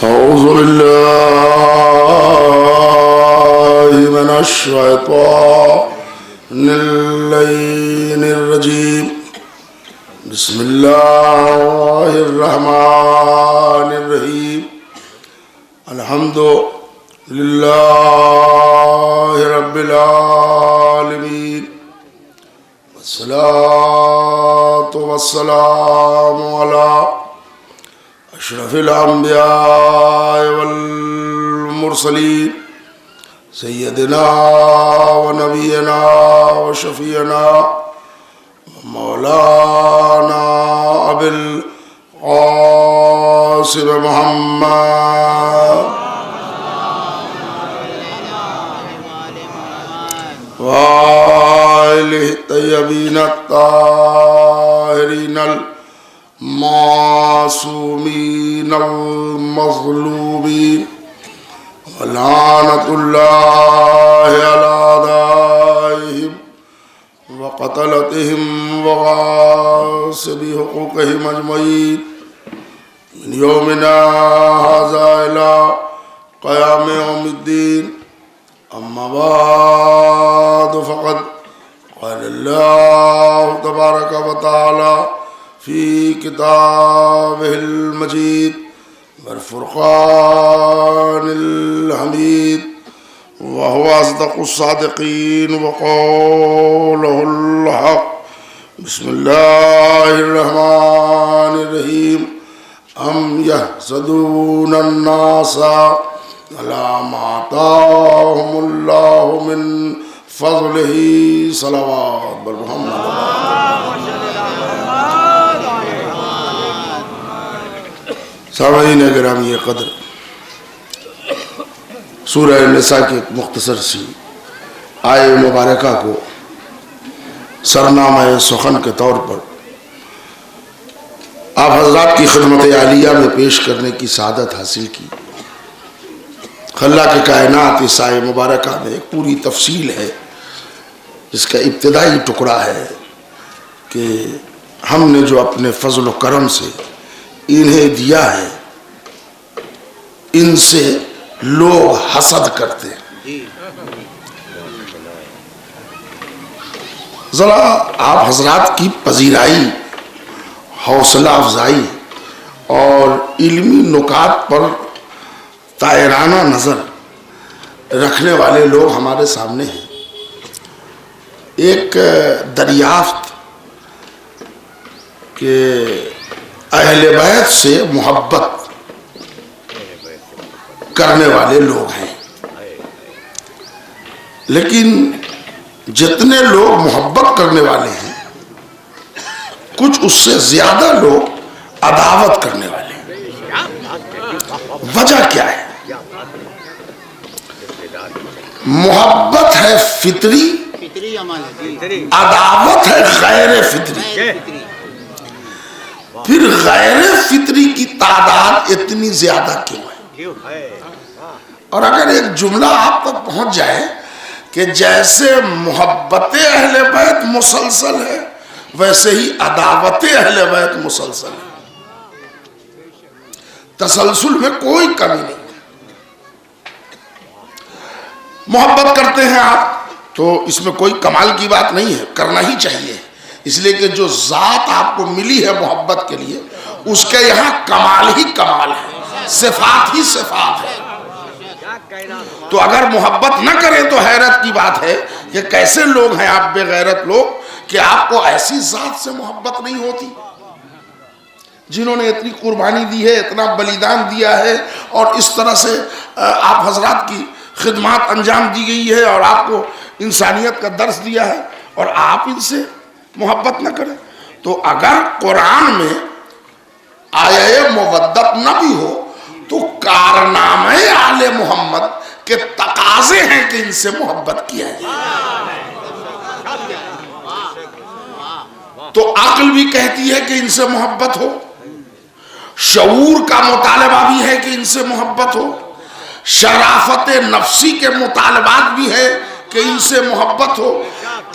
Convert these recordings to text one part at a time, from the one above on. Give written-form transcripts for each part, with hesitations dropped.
أعوذ بالله من الشيطان اللعين الرجيم بسم الله الرحمن الرحيم الحمد لله رب العالمين والصلاة والسلام على أشرف الأنبياء والمرسلين سيدنا ونبينا وشفيعنا مولانا أبي القاسم محمد وآله الطيبين الطاهرين المعصومين المظلومين ولعنة الله على أعدائهم وقتلتهم وغاصبي حقوقهم أجمعين من يومنا هذا إلى قيام يوم الدين أما بعد فقد قال الله تبارك وتعالى في كتابه المجيد والفرقان الحميد وهو أصدق الصادقين وقوله الحق بسم الله الرحمن الرحيم أم يحسدون الناس على ما آتاهم الله من فضله صلوات محمد سامعین گرامی قدر، سورہ نساء کی ایک مختصر سی آیہ مبارکہ کو سرنامہ سخن کے طور پر آپ حضرات کی خدمت عالیہ میں پیش کرنے کی سعادت حاصل کی۔ اللہ کے کائنات اس آیہ مبارکہ میں ایک پوری تفصیل ہے، جس کا ابتدائی ٹکڑا ہے کہ ہم نے جو اپنے فضل و کرم سے انہیں دیا ہے، ان سے لوگ حسد کرتے ہیں۔ ذرا آپ حضرات کی پذیرائی، حوصلہ افزائی اور علمی نکات پر طائرانہ نظر رکھنے والے لوگ ہمارے سامنے ہیں۔ ایک دریافت کہ اہل بیت سے محبت کرنے والے لوگ ہیں، لیکن جتنے لوگ محبت کرنے والے ہیں، کچھ اس سے زیادہ لوگ عداوت کرنے والے ہیں۔ وجہ کیا ہے؟ محبت ہے فطری، عداوت ہے غیر فطری۔ پھر غیر فطری کی تعداد اتنی زیادہ کیوں ہے؟ اور اگر ایک جملہ آپ تک پہنچ جائے کہ جیسے محبت اہل بیت مسلسل ہے، ویسے ہی عداوت اہل بیت مسلسل ہے، تسلسل میں کوئی کمی نہیں۔ محبت کرتے ہیں آپ تو اس میں کوئی کمال کی بات نہیں ہے، کرنا ہی چاہیے، اس لیے کہ جو ذات آپ کو ملی ہے محبت کے لیے، اس کے یہاں کمال ہی کمال ہے، صفات ہی صفات ہے۔ تو اگر محبت نہ کریں تو حیرت کی بات ہے کہ کیسے لوگ ہیں آپ بے غیرت لوگ کہ آپ کو ایسی ذات سے محبت نہیں ہوتی، جنہوں نے اتنی قربانی دی ہے، اتنا بلیدان دیا ہے، اور اس طرح سے آپ حضرات کی خدمات انجام دی گئی ہے اور آپ کو انسانیت کا درس دیا ہے، اور آپ ان سے محبت نہ کریں۔ تو اگر قرآن میں آیہ مودت نہ بھی ہو تو کارنامہ آل محمد کے تقاضے ہیں کہ ان سے محبت کیا جائے۔ تو عقل بھی کہتی ہے کہ ان سے محبت ہو، شعور کا مطالبہ بھی ہے کہ ان سے محبت ہو، شرافت نفسی کے مطالبات بھی ہے کہ ان سے محبت ہو،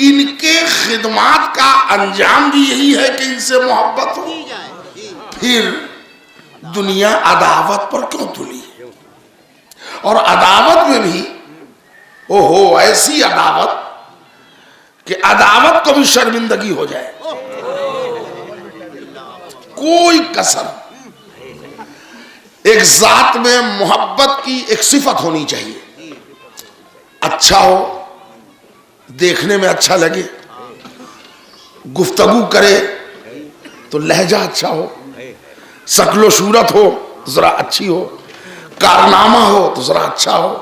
ان کے خدمات کا انجام بھی یہی ہے کہ ان سے محبت ہو۔ پھر دنیا عداوت پر کیوں تلی؟ اور عداوت میں بھی ایسی عداوت کہ عداوت کو بھی شرمندگی ہو جائے، کوئی کسر۔ ایک ذات میں محبت کی ایک صفت ہونی چاہیے، اچھا ہو، دیکھنے میں اچھا لگے، گفتگو کرے تو لہجہ اچھا ہو، شکل و صورت ہو ذرا اچھی ہو، کارنامہ ہو تو ذرا اچھا ہو،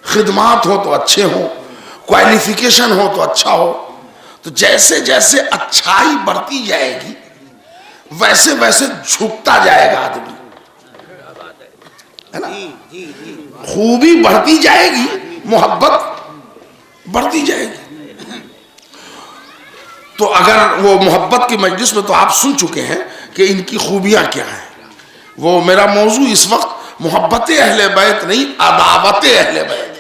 خدمات ہو تو اچھے ہو، کوالیفیکیشن ہو تو اچھا ہو۔ تو جیسے جیسے اچھائی بڑھتی جائے گی ویسے ویسے جھکتا جائے گا آدمی، ہے نا؟ خوبی بڑھتی جائے گی، محبت بڑھتی جائے گی۔ تو اگر وہ محبت کی مجلس میں تو آپ سن چکے ہیں کہ ان کی خوبیاں کیا ہیں۔ وہ میرا موضوع اس وقت محبت اہل بیت نہیں، عداوت اہل بیت۔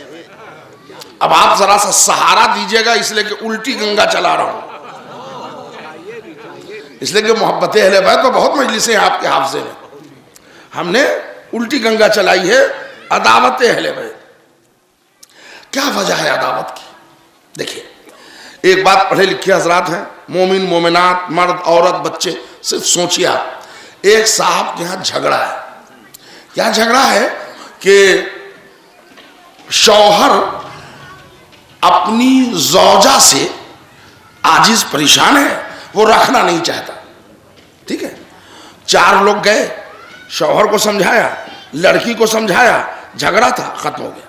اب آپ ذرا سا سہارا دیجئے گا، اس لیے کہ الٹی گنگا چلا رہا ہوں، اس لیے کہ محبت اہل بیت تو بہت مجلسیں ہیں آپ کے حافظے میں، ہم نے الٹی گنگا چلائی ہے عداوت اہل بیت۔ کیا وجہ ہے عداوت کی؟ دیکھیں، ایک بات پڑھے لکھے حضرات ہیں، مومن مومنات، مرد عورت بچے، صرف سوچیے آپ، ایک صاحب کے ہاں جھگڑا ہے۔ کیا جھگڑا ہے کہ شوہر اپنی زوجہ سے عاجز پریشان ہے، وہ رکھنا نہیں چاہتا، ٹھیک ہے؟ 4 لوگ گئے، شوہر کو سمجھایا، لڑکی کو سمجھایا، جھگڑا تھا، ختم ہو گیا۔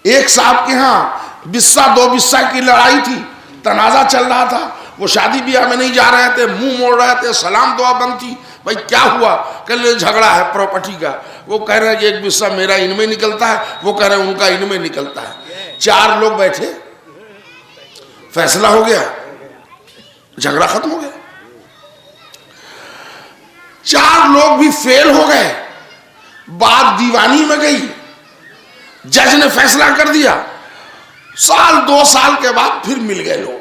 ایک صاحب کے ہاں بسہ 2 بسہ کی لڑائی تھی، تنازع چل رہا تھا، وہ شادی بیاہ میں نہیں جا رہے تھے، منہ موڑ رہے تھے، سلام دعا بند تھی، بھائی کیا ہوا؟ کہ لئے جھگڑا ہے پراپرٹی کا، وہ کہہ رہے ہیں کہ ایک بسہ میرا ان میں نکلتا ہے، وہ کہہ رہے ہیں ان کا ان میں نکلتا ہے۔ 4 لوگ بیٹھے، فیصلہ ہو گیا، جھگڑا ختم ہو گیا۔ 4 لوگ بھی فیل ہو گئے، بات دیوانی میں گئی، جج نے فیصلہ کر دیا، 1-2 سال کے بعد پھر مل گئے لوگ،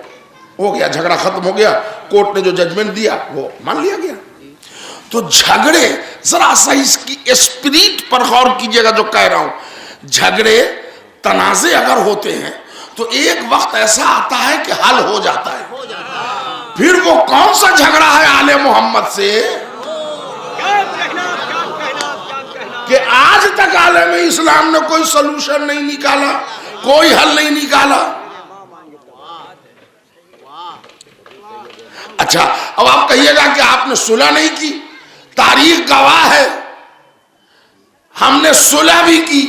ہو گیا، جھگڑا ختم ہو گیا، کورٹ نے جو ججمنٹ دیا وہ مان لیا گیا۔ تو جھگڑے، ذرا سا اس کی اسپریٹ پر غور کیجئے گا جو کہہ رہا ہوں، جھگڑے تنازع اگر ہوتے ہیں تو ایک وقت ایسا آتا ہے کہ حل ہو جاتا ہے۔ پھر وہ کون سا جھگڑا ہے آل محمد سے کہ آج تک عالم اسلام نے کوئی سلوشن نہیں نکالا، کوئی حل نہیں نکالا۔ اچھا، اب آپ کہیے گا کہ آپ نے صلح نہیں کی، تاریخ گواہ ہے ہم نے صلح بھی کی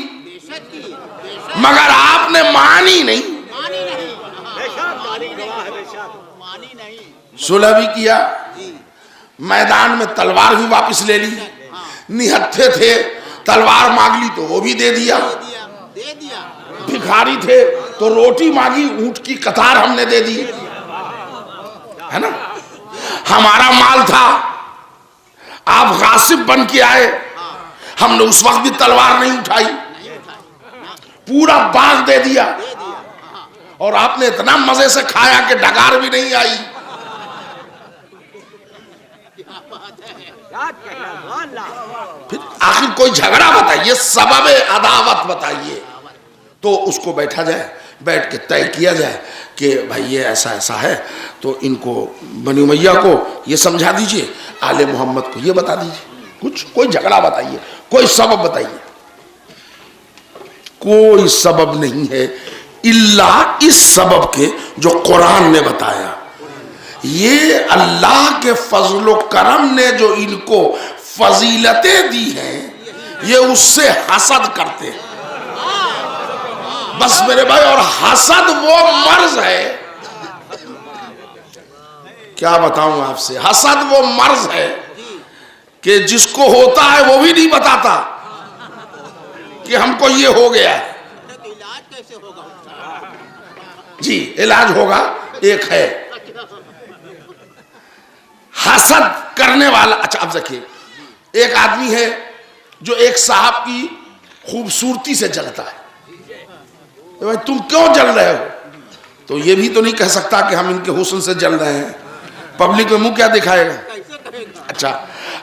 مگر آپ نے مانی نہیں۔ صلح بھی کیا، میدان میں تلوار بھی واپس لے لی، نہتھے تھے تلوار مانگ لی تو وہ بھی دے دیا، بھکاری تھے تو روٹی مانگی، اونٹ کی قطار ہم نے دے دی، ہے نا؟ ہمارا مال تھا، آپ غاصب بن کے آئے، ہم نے اس وقت بھی تلوار نہیں اٹھائی، پورا باغ دے دیا، اور آپ نے اتنا مزے سے کھایا کہ ڈگار بھی نہیں آئی۔ پھر آخر کوئی جھگڑا بتائیے، سبب عداوت بتائیے، تو اس کو بیٹھا جائے، بیٹھ کے طے کیا جائے کہ بھائی یہ ایسا ایسا ہے، تو ان کو بنی امیہ کو یہ سمجھا دیجئے، آل محمد کو یہ بتا دیجئے، کوئی جھگڑا بتائیے، کوئی سبب بتائیے۔ کوئی سبب نہیں ہے الا اس سبب کے جو قرآن نے بتایا۔ یہ اللہ کے فضل و کرم نے جو ان کو فضیلتیں دی ہیں، یہ اس سے حسد کرتے ہیں بس میرے بھائی، اور حسد وہ مرض ہے، کیا بتاؤں آپ سے، حسد وہ مرض ہے کہ جس کو ہوتا ہے وہ بھی نہیں بتاتا کہ ہم کو یہ ہو گیا ہے۔ جی علاج ہوگا، ایک ہے حسد کرنے والا۔ اچھا اب دیکھیے، ایک آدمی ہے جو ایک صاحب کی خوبصورتی سے جلتا ہے، بھائی تم کیوں جل رہے ہو؟ تو یہ بھی تو نہیں کہہ سکتا کہ ہم ان کے حسن سے جل رہے ہیں، پبلک میں منہ کیا دکھائے گا؟ اچھا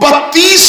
32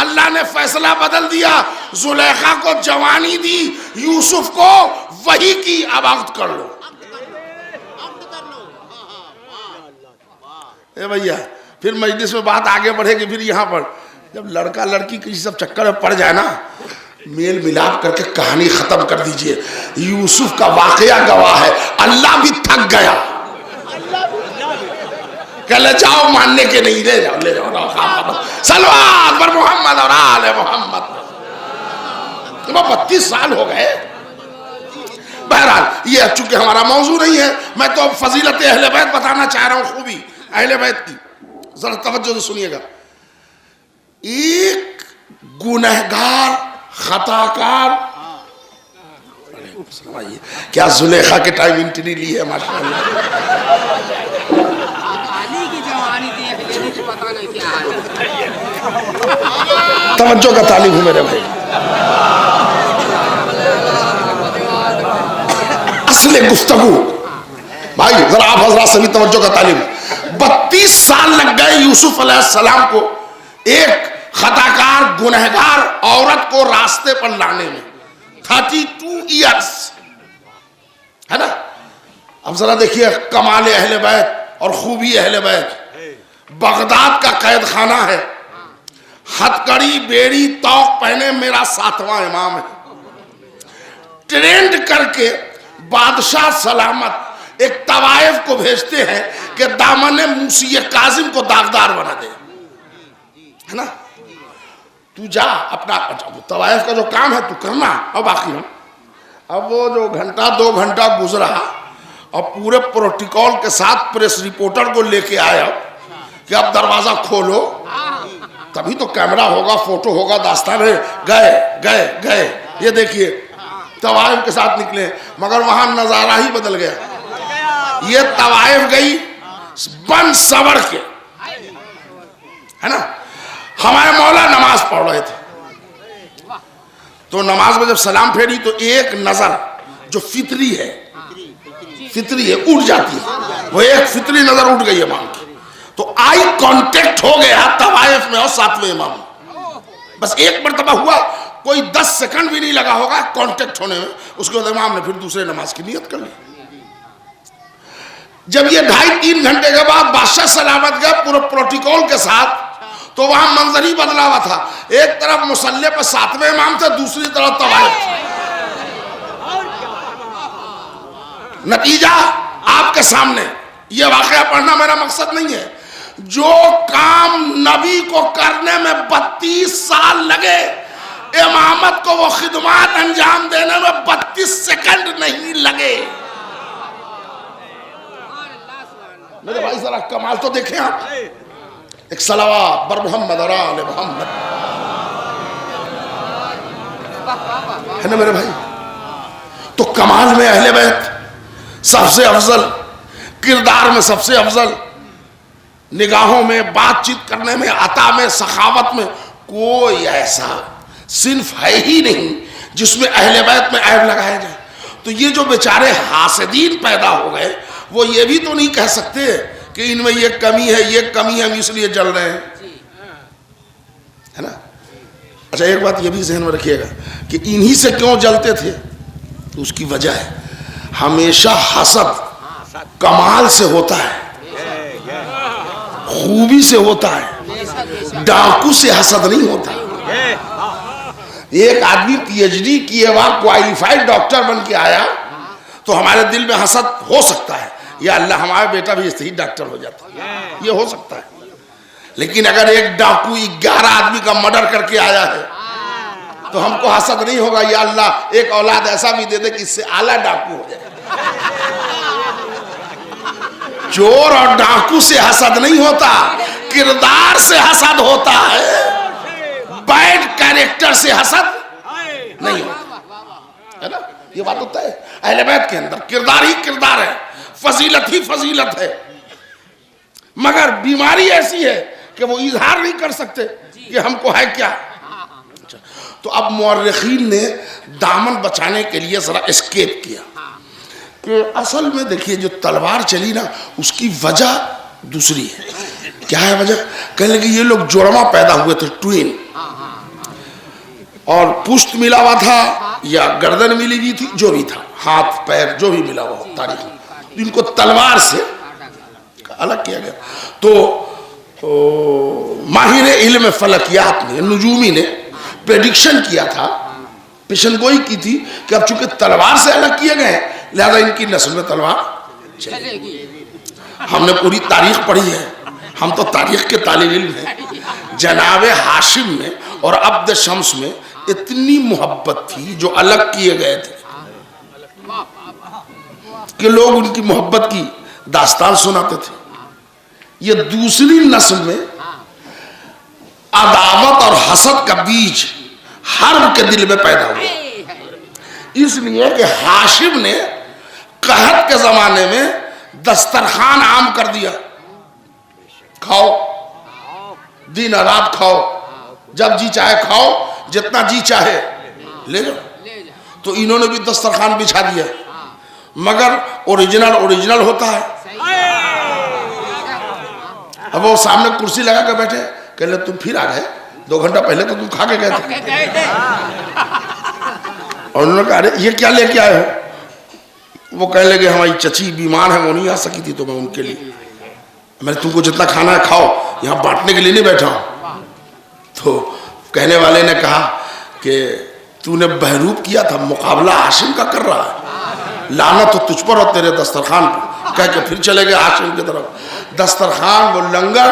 اللہ نے فیصلہ بدل دیا، زلیخا کو جوانی دی، یوسف کو وحی کی، اب عقد کر لو۔ اے بھیا پھر مجلس میں بات آگے بڑھے گی، پھر یہاں پر جب لڑکا لڑکی کسی سب چکر میں پڑ جائے نا، میل ملاپ کر کے کہانی ختم کر دیجئے۔ یوسف کا واقعہ گواہ ہے، اللہ بھی تھک گیا، کہ لے جاؤ، ماننے کے نہیں، لے جاؤ لے جاؤ، صلوات پر محمد اور آل محمد۔ 32 سال ہو گئے۔ بہرحال یہ چونکہ ہمارا موضوع نہیں ہے، میں تو فضیلت اہل بیت بتانا چاہ رہا ہوں، خوبی اہل بیت کی، ذرا توجہ سے سنیے گا۔ ایک گنہگار خطاکار، کیا زلیخا کے ٹائم انٹری لی ہے ماشاءاللہ، توجہ کا طالب ہوں میرے بھائی۔ اصل گفتگو بھائی ذرا آپ حضرات سے بھی توجہ کا طالب۔ 32 سال لگ گئے یوسف علیہ السلام کو ایک خطاکار گنہگار عورت کو راستے پر لانے میں، 32 ایئرز ہے نا۔ اب ذرا دیکھیے کمال اہل بیت اور خوبی اہل بیت۔ بغداد کا قید خانہ ہے، ہتکڑی بیڑی توق پہنے میرا 7واں امام ہے، ٹرینڈ کر کے بادشاہ سلامت ایک طوائف کو بھیجتے ہیں کہ دامن موسی کاظم کو داغدار بنا دے، ہے نا۔ تو جا اپنا طوائف کا جو کام ہے تو کرنا، اور باقی ہم اب وہ جو گھنٹہ 2 گھنٹہ گزرا اور پورے پروٹوکول کے ساتھ پریس رپورٹر کو لے کے آیا کہ اب دروازہ کھولو، تبھی تو کیمرہ ہوگا، فوٹو ہوگا، داستان ہے۔ گئے یہ دیکھیے طوائف کے ساتھ نکلے، مگر وہاں نظارہ ہی بدل گیا۔ یہ طوائف گئی بن سور کے، ہے نا۔ ہمارے مولا نماز پڑھ رہے تھے، تو نماز میں جب سلام پھیری تو ایک نظر جو فطری ہے اٹھ جاتی ہے، وہ ایک فطری نظر اٹھ گئی امام کی، تو آئی کانٹیکٹ ہو گیا طوائف میں اور 7ویں امام، بس ایک مرتبہ ہوا، کوئی 10 سیکنڈ بھی نہیں لگا ہوگا کانٹیکٹ ہونے میں، اس کے بعد امام نے پھر دوسرے نماز کی نیت کر لی۔ جب یہ 2.5-3 گھنٹے کے بعد بادشاہ سلامت گئے پورے پروٹوکول کے ساتھ، تو وہاں منظر ہی بدلا ہوا تھا، ایک طرف مصلی پر 7ویں امام تھے، دوسری طرف طوائف تھے۔ نتیجہ آپ کے سامنے، یہ واقعہ پڑھنا میرا مقصد نہیں ہے، جو کام نبی کو کرنے میں 32 سال لگے، امامت کو وہ خدمات انجام دینے میں 32 سیکنڈ نہیں لگے۔ میرے بھائی ذرا کمال تو دیکھیں آپ، ایک صلوات بر محمد اور آل محمد، ہے نا میرے بھائی۔ تو کمال میں اہل بیت سب سے افضل، کردار میں سب سے افضل، نگاہوں میں، بات چیت کرنے میں، عطا میں، سخاوت میں، کوئی ایسا صنف ہے ہی نہیں جس میں اہل بیت میں عیب لگایا جائے۔ تو یہ جو بیچارے حاسدین پیدا ہو گئے، وہ یہ بھی تو نہیں کہہ سکتے کہ ان میں یہ کمی ہے ہم اس لیے جل رہے ہیں، ہے نا۔ اچھا ایک بات یہ بھی ذہن میں رکھیے گا کہ انہی سے کیوں جلتے تھے، تو اس کی وجہ ہے ہمیشہ حسد کمال سے ہوتا ہے، خوبی سے ہوتا ہے، ڈاکو سے حسد نہیں ہوتا۔ ایک آدمی پی ایچ ڈی کیے وہاں کوالیفائڈ ڈاکٹر بن کے آیا تو ہمارے دل میں حسد ہو سکتا ہے، یا اللہ ہمارا بیٹا بھی اس ہی ڈاکٹر ہو جاتا ہے، یہ ہو سکتا ہے۔ لیکن اگر ایک ڈاکو 11 آدمی کا مرڈر کر کے آیا ہے تو ہم کو حسد نہیں ہوگا، یا اللہ ایک اولاد ایسا بھی دے دے کہ اس سے اعلیٰ ڈاکو ہو جائے۔ چور اور ڈاکو سے حسد نہیں ہوتا، کردار سے حسد ہوتا ہے، بیڈ کیریکٹر سے حسد نہیں ہوتا، ہے نا۔ یہ بات ہوتا ہے اہل بیت کے اندر، کردار ہی کردار ہے، فضیلت ہی فضیلت ہے، مگر بیماری ایسی ہے کہ وہ اظہار نہیں کر سکتے کہ ہم کو ہے کیا۔ تو اب مورخین نے دامن بچانے کے لیے ذرا اسکیپ کیا کہ اصل میں دیکھیے جو تلوار چلی نا اس کی وجہ دوسری ہے۔ کیا ہے وجہ؟ کہنے لگے یہ لوگ جوڑواں پیدا ہوئے تھے، ٹوین، اور پشت ملا ہوا تھا یا گردن ملی ہوئی تھی، جو بھی تھا، ہاتھ پیر جو بھی ملا ہوا تاریخ، ان کو تلوار سے الگ کیا گیا. تو ماہر علم فلکیات نے، نجومی نے پریڈکشن کیا تھا، پیشن گوئی کی تھی کہ اب چونکہ تلوار سے الگ کیے گئے ہیں لہذا ان کی نسل میں تلوار چلے گی. ہم نے پوری تاریخ پڑھی ہے، ہم تو تاریخ کے طالب علم ہیں. جناب ہاشم میں اور عبد شمس میں اتنی محبت تھی جو الگ کیے گئے تھے کہ لوگ ان کی محبت کی داستان سناتے تھے. یہ دوسری نسل میں عداوت اور حسد کا بیج حرب کے دل میں پیدا ہوا، اس لیے کہ ہاشم نے قحط کے زمانے میں دسترخوان عام کر دیا، کھاؤ دن رات کھاؤ، جب جی چاہے کھاؤ، جتنا جی چاہے لے جاؤ. تو انہوں نے بھی دسترخوان بچھا دیا، مگر اوریجنل ہوتا ہے. اب وہ سامنے کرسی لگا کے بیٹھے، کہہ لے تم پھر آ گئے، 2 گھنٹہ پہلے تو تم کھا کے گئے تھے. اور انہوں نے کہا ارے یہ کیا لے کے آئے ہو؟ وہ کہنے لگے ہماری چچی بیمار ہے، وہ نہیں آ سکی تھی تو میں ان کے لیے، میں نے تم کو جتنا کھانا ہے کھاؤ، یہاں بانٹنے کے لیے نہیں بیٹھا ہوں. تو کہنے والے نے کہا کہ تو نے بہروپ کیا تھا، مقابلہ ہاشم کا کر رہا ہے، لعنت تو تجھ پر اور تیرے دسترخوان پر. کہہ کے پھر چلے گئے ہاشم کی طرف. دسترخوان وہ لنگر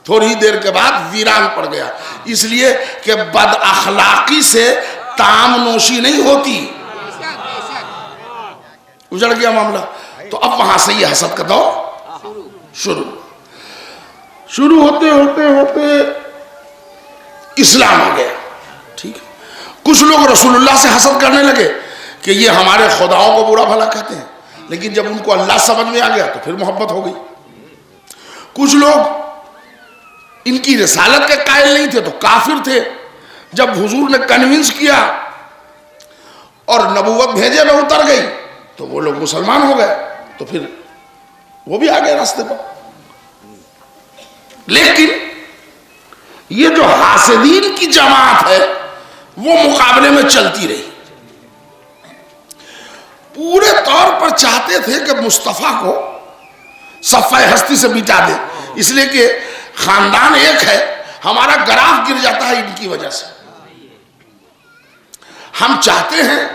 تھوڑی دیر کے بعد ویران پڑ گیا، اس لیے کہ بد اخلاقی سے تام نوشی نہیں ہوتی. اجڑ گیا معاملہ. تو اب وہاں سے یہ حسد کا دور شروع ہوتے اسلام آ گیا. ٹھیک ہے، کچھ لوگ رسول اللہ سے حسد کرنے لگے کہ یہ ہمارے خداؤں کو برا بھلا کہتے ہیں، لیکن جب ان کو اللہ سمجھ میں آ گیا تو پھر محبت ہو گئی. کچھ لوگ ان کی رسالت کے قائل نہیں تھے تو کافر تھے. جب حضور نے کنونس کیا اور نبوت بھیجے میں اتر گئی تو وہ لوگ مسلمان ہو گئے، تو پھر وہ بھی آ گئے راستے پر. لیکن یہ جو حاسدین کی جماعت ہے وہ مقابلے میں چلتی رہی. پورے طور پر چاہتے تھے کہ مصطفیٰ کو صفحہ ہستی سے مٹا دے، اس لیے کہ خاندان ایک ہے، ہمارا گراف گر جاتا ہے ان کی وجہ سے. ہم چاہتے ہیں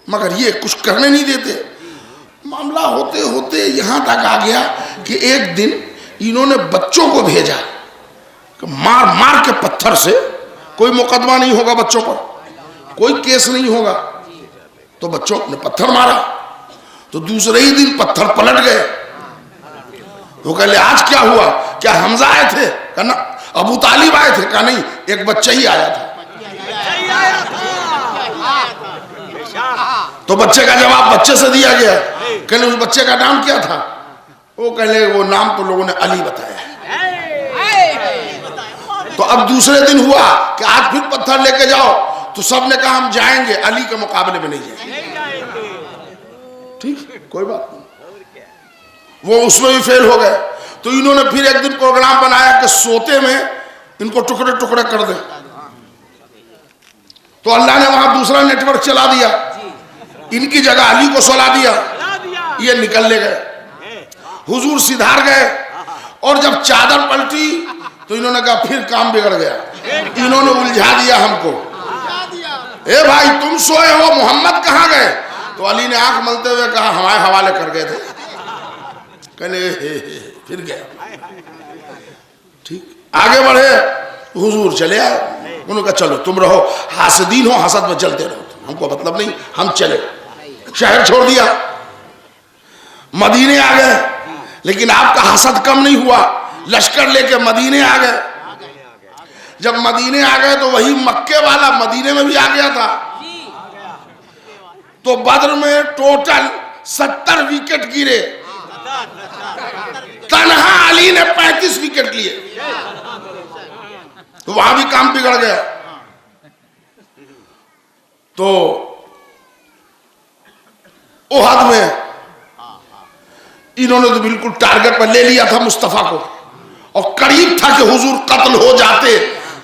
مگر یہ کچھ کرنے نہیں دیتے. معاملہ ہوتے یہاں تک آ گیا کہ ایک دن انہوں نے بچوں کو بھیجا کہ مار کے پتھر سے، کوئی مقدمہ نہیں ہوگا بچوں پر، کوئی کیس نہیں ہوگا. تو بچوں نے پتھر مارا تو دوسرے ہی دن پتھر پلٹ گئے. وہ کہہ لے آج کیا ہوا؟ کیا حمزہ آئے تھے؟ کہنا ابو طالب آئے تھے؟ کہا نہیں، ایک بچہ ہی آیا تھا. تو بچے کا جواب بچے سے دیا گیا. کہنے اس بچے کا نام کیا تھا؟ وہ کہنے وہ نام تو لوگوں نے علی بتایا. تو اب دوسرے دن ہوا کہ آج پھر پتھر لے کے جاؤ، تو سب نے کہا ہم جائیں گے، علی کے مقابلے میں نہیں جائیں گے. ٹھیک، کوئی بات نہیں. وہ اس میں بھی فیل ہو گئے. تو انہوں نے پھر ایک دن پروگرام بنایا کہ سوتے میں ان کو ٹکڑے ٹکڑے کر دیں. تو اللہ نے وہاں دوسرا نیٹ ورک چلا دیا، ان کی جگہ علی کو سلا دیا. یہ نکل لے گئے. حضور سدھار گئے اور جب چادر پلٹی تو انہوں نے کہا پھر کام بگڑ گیا. انہوں نے الجھا دیا ہم کو. اے بھائی تم سوئے ہو، محمد کہاں گئے؟ تو علی نے آنکھ ملتے ہوئے کہا ہمارے حوالے کر گئے تھے. کہنے پھر گیا. ٹھیک، آگے بڑھے، حضور چلے آئے. انہوں نے کہا چلو تم رہو، حاسدین ہو حسد میں چلتے رہو، ہم کو مطلب نہیں، ہم چلے. شہر چھوڑ دیا، مدینے آ گئے. لیکن آپ کا حسد کم نہیں ہوا، لشکر لے کے مدینے آ گئے. جب مدینے آ گئے تو وہی مکے والا مدینے میں بھی آ گیا تھا. تو بدر میں ٹوٹل 70 وکٹ گرے، تنہا علی نے 35 وکٹ لیے. تو وہاں بھی کام بگڑ گیا. تو احد میں انہوں نے تو بالکل ٹارگٹ پر لے لیا تھا مصطفیٰ کو، اور قریب تھا کہ حضور قتل ہو جاتے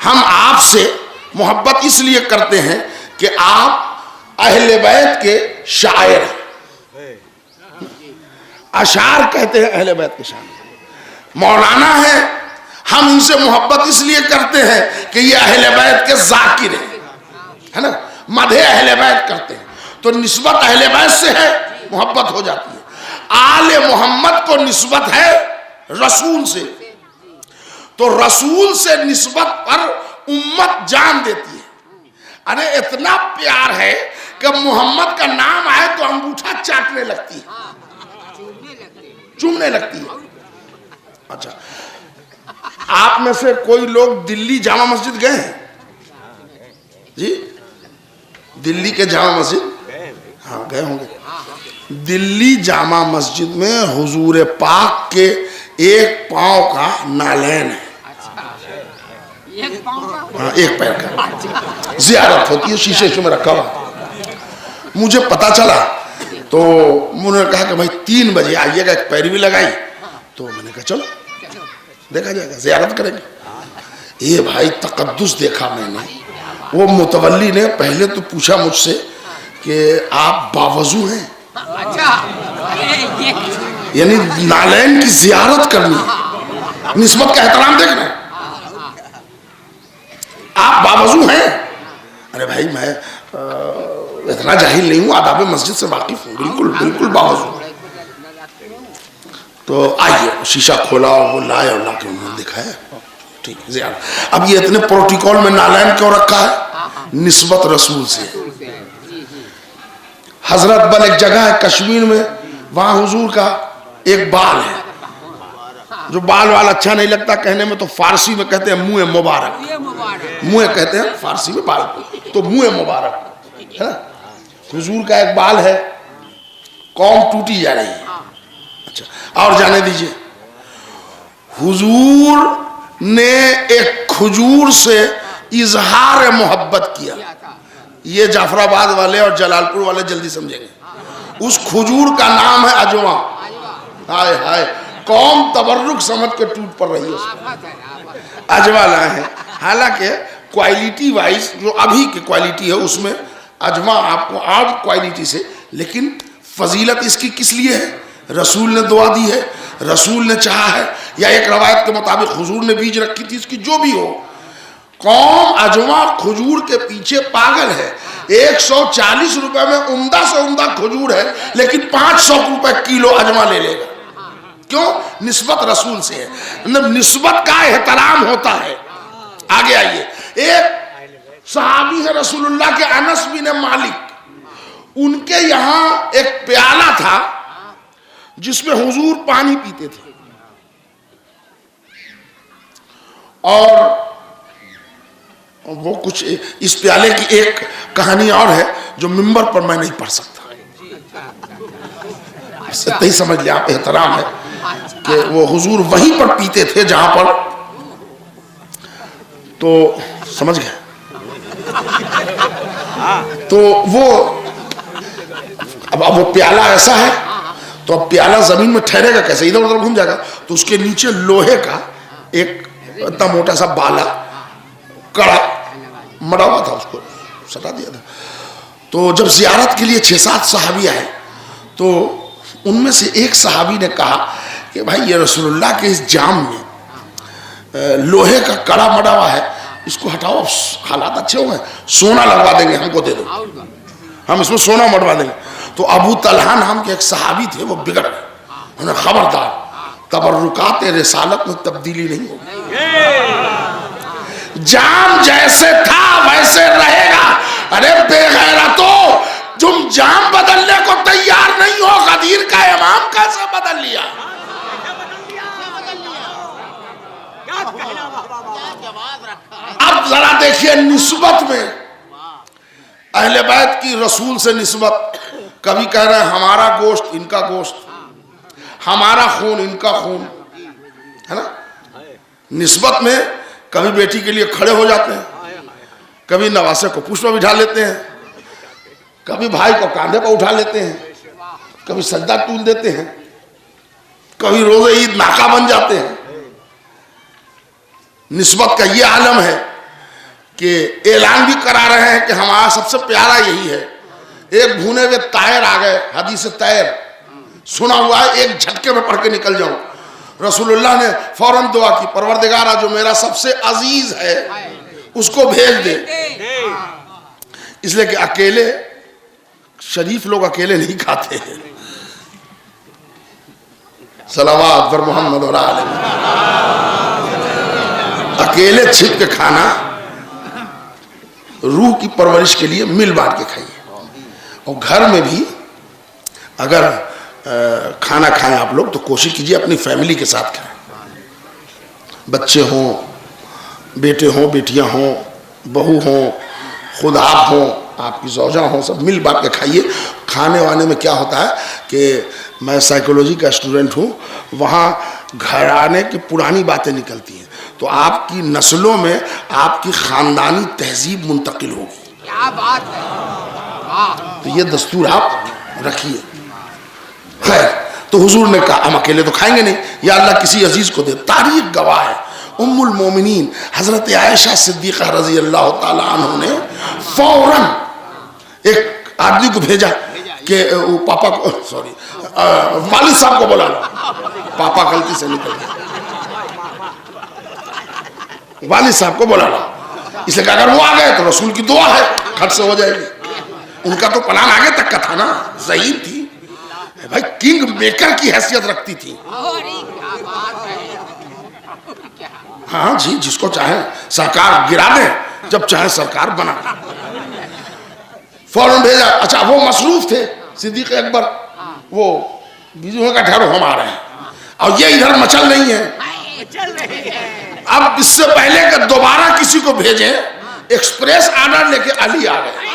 ہم آپ سے محبت اس لیے کرتے ہیں کہ آپ اہل بیت کے شاعر ہیں، اشعار کہتے ہیں اہل بیت کے شاعر، مولانا ہیں، ہم ان سے محبت اس لیے کرتے ہیں کہ یہ اہل بیت کے ذاکر ہیں، ہے نا، مدح اہل بیت کرتے ہیں، تو نسبت اہل بیت سے ہے، محبت ہو جاتی ہے۔ آل محمد کو نسبت ہے رسول سے، تو رسول سے نسبت پر امت جان دیتی ہے۔ ارے اتنا پیار ہے کہ محمد کا نام آئے تو انگوٹھا چاٹنے لگتی ہے، چومنے لگتی ہے۔ اچھا، آپ میں سے کوئی لوگ دلی جامع مسجد گئے ہیں؟ جی، دلی کے جامع مسجد ہاں گئے ہوں گے۔ دلی جامع مسجد میں حضور پاک کے ایک پاؤں کا نالین ہے، ہاں ایک پیر کا، زیارت ہوتی ہے، شیشے میں رکھا ہوا۔ مجھے پتا چلا تو انہوں نے کہا کہ بھائی 3 بجے آئیے گا، ایک پیروی لگائی، تو میں نے کہا چلو دیکھا جائے گا، زیارت کریں گے۔ یہ بھائی تقدس دیکھا میں نے۔ وہ متولی نے پہلے تو پوچھا مجھ سے کہ آپ باوضو ہیں؟ یعنی نالین کی زیارت کرنی ہے، نسبت کا احترام دیکھنا ہے۔ آپ باوضو ہیں؟ ارے بھائی میں اتنا جاہل نہیں ہوں، آداب مسجد سے واقف ہوں، بالکل بالکل باوضو۔ تو آئیے، شیشہ کھولا اور وہ لائے اور لا کے انہوں نے دکھایا، ٹھیک ہے زیارت۔ اب یہ اتنے پروٹوکول میں نالین کیوں رکھا ہے؟ نسبت رسول سے۔ حضرت بل ایک جگہ ہے کشمیر میں، وہاں حضور کا ایک بال ہے، جو بال وال اچھا نہیں لگتا کہنے میں، تو فارسی میں کہتے ہیں منہ مبارک، منہ کہتے ہیں فارسی میں بال کو، تو منہ مبارک ہے نا۔ حضور کا ایک بال ہے، قوم ٹوٹی جا رہی ہے۔ اچھا، اور جانے دیجئے، حضور نے ایک کھجور سے اظہار محبت کیا۔ یہ جعفر آباد والے اور جلال پور والے جلدی سمجھیں گے۔ اس کھجور کا نام ہے اجوا۔ ہائے ہائے، قوم تبرک سمجھ کے ٹوٹ پڑ رہی ہے اس میں۔ اجوا لائے ہیں، حالانکہ کوالٹی وائز جو ابھی کی کوالٹی ہے اس میں اجوا آپ کو اور کوالٹی سے، لیکن فضیلت اس کی کس لیے ہے؟ رسول نے دعا دی ہے، رسول نے چاہا ہے، یا ایک روایت کے مطابق حضور نے بیج رکھی تھی اس کی، جو بھی ہو۔ قوم اجوا کھجور کے پیچھے پاگل ہے۔ 140 روپے میں عمدہ سے عمدہ کھجور ہے، لیکن 500 روپے کلو اجوا لے لے گا۔ کیوں؟ نسبت رسول سے ہے، نسبت کا احترام ہوتا ہے۔ آگے آئیے، ایک صحابی ہے رسول اللہ کے، انس بن مالک، ان کے یہاں ایک پیالہ تھا جس میں حضور پانی پیتے تھے، اور وہ کچھ اس پیالے کی ایک کہانی اور ہے جو ممبر پر میں نہیں پڑھ سکتا، اس سے نہیں سمجھ لیا آپ، احترام ہے کہ وہ حضور وہیں پر پیتے تھے جہاں پر، تو سمجھ گئے، تو وہ اب وہ پیالہ ایسا ہے، تو اب پیالہ زمین میں ٹھہرے گا کیسے؟ ادھر ادھر گھوم جائے گا، تو اس کے نیچے لوہے کا ایک اتنا موٹا سا بالا کڑا مڑا ہوا تھا، اس کو سٹا دیا تھا۔ تو جب زیارت کے لیے 6-7 صحابی آئے تو ان میں سے ایک صحابی نے کہا کہ بھائی یہ رسول اللہ کے اس جام میں لوہے کا کڑا مڑا ہوا ہے، اس کو ہٹاؤ، حالات اچھے ہوئے ہیں، سونا لگوا دیں گے، ہم کو دے دو، ہم اس میں سونا مڑوا دیں گے۔ تو ابو طلحہ نام کے ایک صحابی تھے، وہ بگڑ گئے، انہیں خبردار، تبرکات رسالت میں تبدیلی نہیں ہوگی، جام جیسے تھا ویسے رہے گا۔ ارے بے غیرتو، تم جام بدلنے کو تیار نہیں ہو، غدیر کا امام کیسے بدل لیا؟ اب ذرا دیکھیے نسبت میں، اہل بیت کی رسول سے نسبت، کبھی کہہ رہے ہیں ہمارا گوشت ان کا گوشت، ہمارا خون ان کا خون، ہے نا۔ نسبت میں کبھی بیٹی کے لیے کھڑے ہو جاتے ہیں، کبھی نواسے کو پشت پہ بٹھا لیتے ہیں، کبھی بھائی کو کاندھے پہ اٹھا لیتے ہیں، کبھی سجدہ ٹول دیتے ہیں، کبھی روزے عید ناکہ بن جاتے ہیں۔ نسبت کا یہ عالم ہے کہ اعلان بھی کرا رہے ہیں کہ ہمارا سب سے پیارا یہی ہے. ایک بھونے ہوئے طائر آ گئے, حدیث طائر سنا ہوا ہے, ایک جھٹکے میں پڑھ کے نکل جاؤں. رسول اللہ نے فوراً دعا کی, پروردگارا جو میرا سب سے عزیز ہے اس کو بھیج دے. اس لیے کہ اکیلے شریف لوگ اکیلے نہیں کھاتے ہیں. صلوات پر محمد اور آل محمد. اکیلے چھپ کے کھانا روح کی پرورش کے لیے مل بانٹ کے کھائیے. اور گھر میں بھی اگر کھانا کھائیں آپ لوگ تو کوشش کیجئے اپنی فیملی کے ساتھ کھائیں. بچے ہوں, بیٹے ہوں, بیٹیاں ہوں, بہو ہوں, خود آپ ہوں, آپ کی زوجہ ہوں, سب مل بانٹ کے کھائیے. کھانے وانے میں کیا ہوتا ہے کہ میں سائیکولوجی کا اسٹوڈنٹ ہوں, وہاں گھرانے کی پرانی باتیں نکلتی ہیں تو آپ کی نسلوں میں آپ کی خاندانی تہذیب منتقل ہوگی. کیا بات ہے. تو یہ دستور آپ رکھیے. خیر, تو حضور نے کہا ہم اکیلے تو کھائیں گے نہیں, یا اللہ کسی عزیز کو دے. تاریخ گواہ ہے, ام المومنین حضرت عائشہ صدیقہ رضی اللہ تعالیٰ عنہ نے فوراً ایک آدمی کو بھیجا کہ پاپا کو, سوری, والد صاحب کو بلا لو. پاپا غلطی سے نکل گئے, والد صاحب کو بلا لو. اس لیے کہ اگر وہ آ گئے تو رسول کی دعا ہے کھٹ سے ہو جائے گی. ان کا تو پلان آگے تک کا تھا نا, ضعیف تھی بھائی, کنگ میکر کی حیثیت رکھتی تھی. ہاں جی, جس کو چاہے سرکار گرا دے, جب چاہے سرکار بنا. فوراً بھیجا. اچھا, وہ مصروف تھے صدیق اکبر, وہ بیجوں کا ٹھہرو ہم آ رہے ہیں, اور یہ ادھر مچل نہیں ہے. اب اس سے پہلے کہ دوبارہ کسی کو بھیجیں, ایکسپریس آرڈر لے کے علی آ گئے.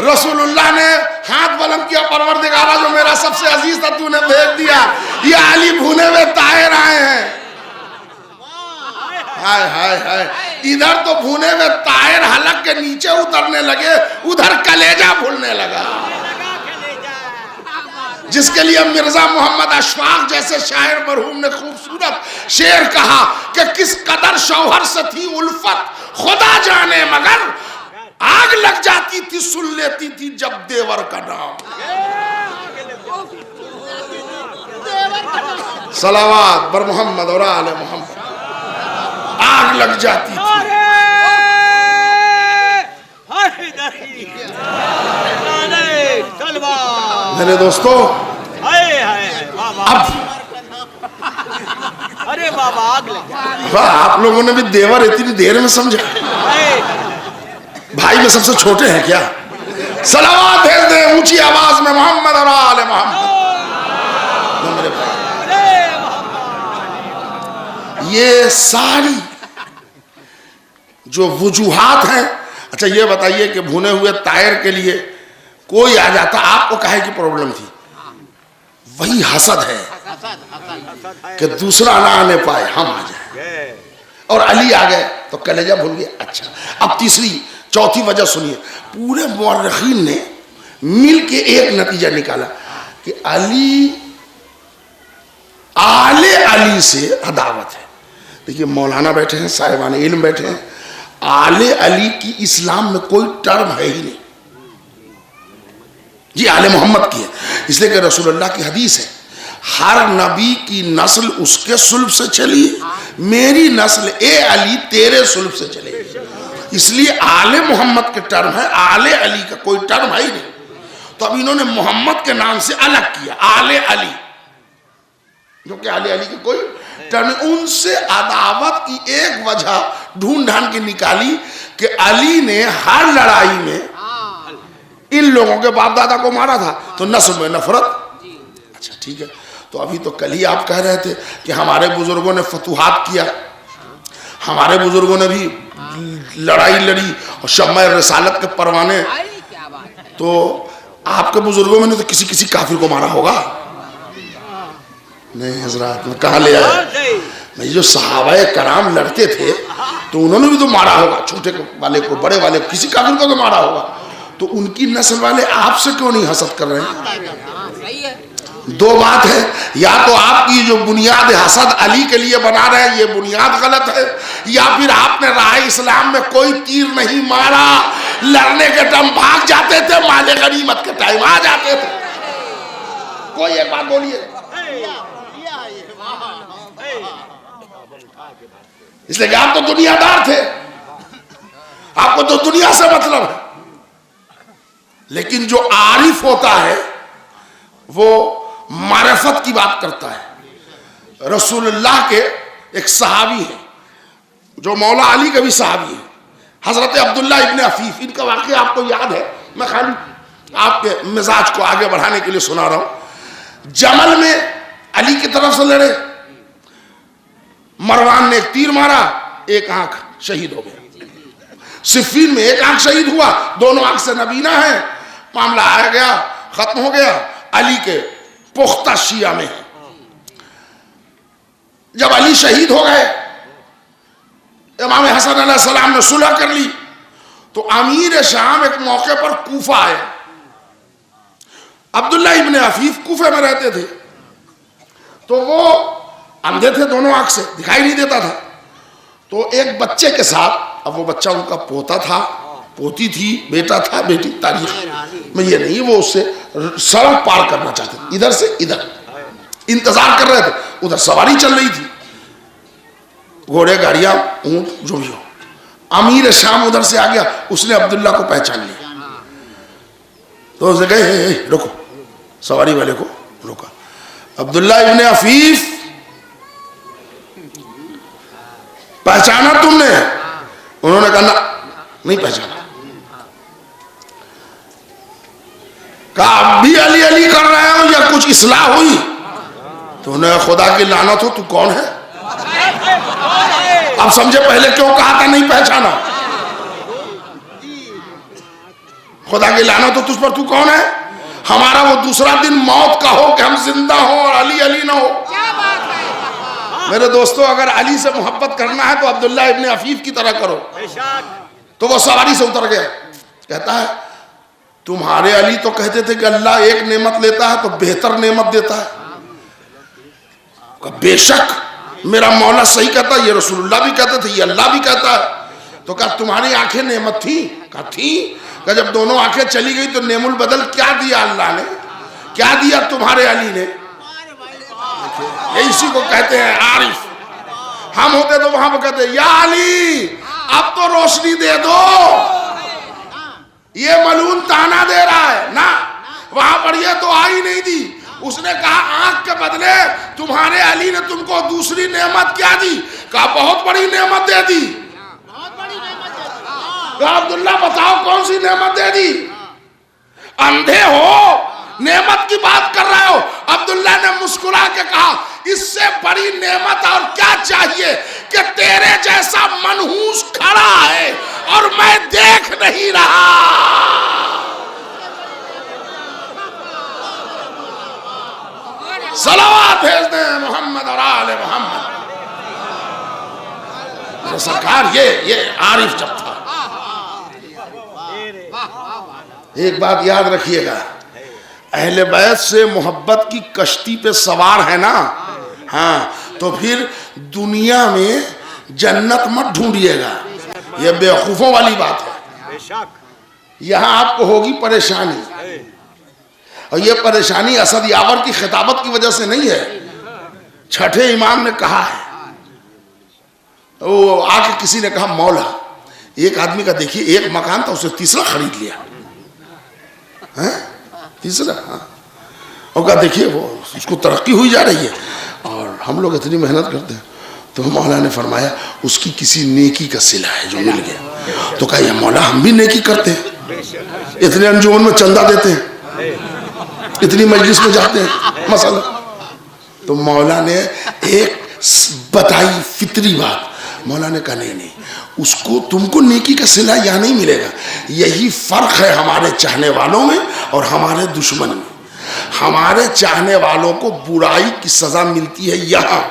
رسول اللہ نے ہاتھ بلند کیا, پروردگارا جو میرا سب سے عزیز تھا تو نے بھیج دیا, یہ علی بھونے ہوئے طاہر آئے ہیں. ہائے ہائے ہائے, ادھر تو بھونے ہوئے طاہر حلق کے نیچے اترنے لگے, ادھر کلیجہ بھولنے لگا. جس کے لیے مرزا محمد اشفاق جیسے شاعر مرحوم نے خوبصورت شعر کہا کہ کس قدر شوہر سے تھی الفت خدا جانے, مگر آگ لگ جاتی تھی سن لیتی تھی جب دیور کا نام. صلوات بر محمد اور آل محمد. آگ لگ جاتی تھی. میرے دوستو, اب ارے بابا آگ لگ جاتی. آپ لوگوں نے بھی دیور اتنی دیر میں سمجھا. بھائی میں سب سے چھوٹے ہیں کیا؟ صلوات بھیج دیں اونچی آواز میں, محمد اور آل محمد. یہ ساری جو وجوہات ہیں. اچھا یہ بتائیے کہ بھونے ہوئے طائر کے لیے کوئی آ جاتا, آپ کو کہے کی پرابلم تھی؟ وہی حسد ہے کہ دوسرا نہ آنے پائے, ہم آ جائیں. اور علی آ گئے تو کلیجہ بھول گئے. اچھا, اب تیسری چوتھی وجہ سنیے. پورے مورخین نے مل کے ایک نتیجہ نکالا کہ علی آل علی سے عداوت ہے. دیکھیے مولانا بیٹھے ہیں, صاحبان علم بیٹھے ہیں, آل علی کی اسلام میں کوئی ٹرم ہے ہی نہیں. یہ آل محمد کی ہے. اس لیے کہ رسول اللہ کی حدیث ہے, ہر نبی کی نسل اس کے سلب سے چلی, میری نسل اے علی تیرے سلب سے چلے. اس لیے آل محمد کے ٹرم ہے, آل علی کا کوئی ٹرم ہے ہی نہیں. تو اب انہوں نے محمد کے نام سے الگ کیا آل علی, جو کہ آل علی کے کوئی ٹرم. ان سے عداوت کی ایک وجہ ڈھونڈ ڈھانڈ کے نکالی کہ علی نے ہر لڑائی میں ان لوگوں کے باپ دادا کو مارا تھا, تو نسل میں نفرت. اچھا ٹھیک ہے, تو ابھی تو کل ہی آپ کہہ رہے تھے کہ ہمارے بزرگوں نے فتوحات کیا, ہمارے بزرگوں نے بھی لڑائی لڑی اور شمع رسالت کے پروانے. تو آپ کے بزرگوں میں نے تو کسی کسی کافر کو مارا ہوگا. نہیں حضرات, میں کہاں لے آئے, میں جو صحابہ کرام لڑتے تھے تو انہوں نے بھی تو مارا ہوگا, چھوٹے والے کو, بڑے والے کو, کسی کافر کو تو مارا ہوگا. تو ان کی نسل والے آپ سے کیوں نہیں حسد کر رہے ہیں؟ دو بات ہے، یا تو آپ کی جو بنیاد حسد علی کے لیے بنا رہے ہیں یہ بنیاد غلط ہے، یا پھر آپ نے راہ اسلام میں کوئی تیر نہیں مارا، لڑنے کے ٹائم بھاگ جاتے تھے، مال غنیمت کے ٹائم آ جاتے تھے۔ کوئی ایک بات بولیے، اس لیے کہ آپ تو دنیا دار تھے، آپ کو تو دنیا سے مطلب ہے۔ لیکن جو عارف ہوتا ہے وہ معرفت کی بات کرتا ہے۔ رسول اللہ کے ایک صحابی ہیں جو مولا علی کے بھی صحابی ہیں، حضرت عبداللہ ابن عفیف، ان کا واقعہ آپ کو یاد ہے، میں خالی آپ کے مزاج کو آگے بڑھانے کے لیے سنا رہا ہوں۔ جمل میں علی کی طرف سے لڑے، مروان نے ایک تیر مارا، ایک آنکھ شہید ہو گیا۔ صفین میں ایک آنکھ شہید ہوا، دونوں آنکھ سے نبینا ہے، معاملہ آیا گیا، ختم ہو گیا۔ علی کے پختہ شیعہ میں جب علی شہید ہو گئے، امام حسن علیہ السلام نے صلح کر لی، تو امیر شام ایک موقع پر کوفہ آئے۔ عبداللہ ابن عفیف کوفے میں رہتے تھے، تو وہ اندھے تھے، دونوں آنکھ سے دکھائی نہیں دیتا تھا، تو ایک بچے کے ساتھ، اب وہ بچہ ان کا پوتا تھا، پوتی تھی، بیٹا تھا، بیٹی، تاریخ میں یہ نہیں، وہ اس سے سڑک پار کرنا چاہتے تھے، ادھر سے ادھر انتظار کر رہے تھے، ادھر سواری چل رہی تھی، گھوڑے، گاڑیاں، اونٹ، جو بھی ہو۔ امیر شام ادھر سے آ گیا، اس نے عبداللہ کو پہچان لیا، تو اس نے کہے رکو، سواری والے کو روکا، عبداللہ ابن عفیف پہچانا تم نے؟ انہوں نے کہا نہیں پہچانا۔ کہا اب بھی علی علی کر رہے ہو یا کچھ اصلاح ہوئی؟ تو انہیں خدا کی لعنت ہو، تو کون ہے؟ اب سمجھے پہلے کیوں کہا تھا نہیں پہچانا؟ خدا کی لعنت ہو تجھ پر، تو کون ہے؟ ہمارا وہ دوسرا دن موت کا ہو کہ ہم زندہ ہوں اور علی علی نہ ہو۔ میرے دوستو، اگر علی سے محبت کرنا ہے تو عبداللہ ابن عفیف کی طرح کرو۔ تو وہ سواری سے اتر گیا، کہتا ہے تمہارے علی تو کہتے تھے کہ اللہ ایک نعمت لیتا ہے تو بہتر نعمت دیتا ہے۔ بے شک میرا مولا صحیح کہتا ہے، یہ رسول اللہ بھی کہتے تھے، یہ اللہ بھی کہتا ہے۔ تو کہا تمہاری آنکھیں نعمت تھی؟ کہا تھی۔ کہ جب دونوں آنکھیں چلی گئی تو نعم البدل کیا دیا اللہ نے؟ کیا دیا تمہارے علی نے؟ اسی کو کہتے ہیں عارف۔ ہم ہوتے تو وہاں پہ کہتے ہیں یا علی اب تو روشنی دے دو، یہ ملعون تانا دے رہا ہے نا، وہاں پر یہ تو آئی نہیں دی۔ اس نے کہا آنکھ کے بدلے تمہارے علی نے تم کو دوسری نعمت کیا دی؟ کہا بہت بڑی نعمت دے دی۔ کہا عبداللہ بتاؤ کون سی نعمت دے دی؟ اندھے ہو، نعمت کی بات کر رہے ہو؟ عبداللہ نے مسکرا کے کہا اس سے بڑی نعمت اور کیا چاہیے کہ تیرے جیسا منحوس کھڑا ہے اور میں دیکھ نہیں رہا۔ صلوات بھیج دیں محمد اور آل محمد۔ سرکار یہ عارف جب تھا۔ ایک بات یاد رکھیے گا، اہل بیت سے محبت کی کشتی پہ سوار ہے نا، ہاں تو پھر دنیا میں جنت مت ڈھونڈیے گا، یہ بیوقوفوں والی بات ہے۔ یہاں آپ کو ہوگی پریشانی، اور یہ پریشانی اسد یاور کی خطابت کی وجہ سے نہیں ہے، چھٹے امام نے کہا ہے۔ وہ آگے کسی نے کہا مولا، ایک آدمی کا دیکھیے ایک مکان تھا، اسے تیسرا خرید لیا، تیسرا، اور کہا دیکھیے وہ اس کو ترقی ہوئی جا رہی ہے اور ہم لوگ اتنی محنت کرتے ہیں۔ تو مولا نے فرمایا اس کی کسی نیکی کا صلہ ہے جو مل گیا۔ تو کہا یا مولا ہم بھی نیکی کرتے ہیں، اتنے انجمن میں چندہ دیتے ہیں، اتنی مجلس میں جاتے ہیں مسئلہ۔ تو مولا نے ایک بتائی فطری بات، مولا نے کہا نہیں اس کو تم کو نیکی کا صلہ یہاں نہیں ملے گا، یہی فرق ہے ہمارے چاہنے والوں میں اور ہمارے دشمن میں۔ ہمارے چاہنے والوں کو برائی کی سزا ملتی ہے یہاں،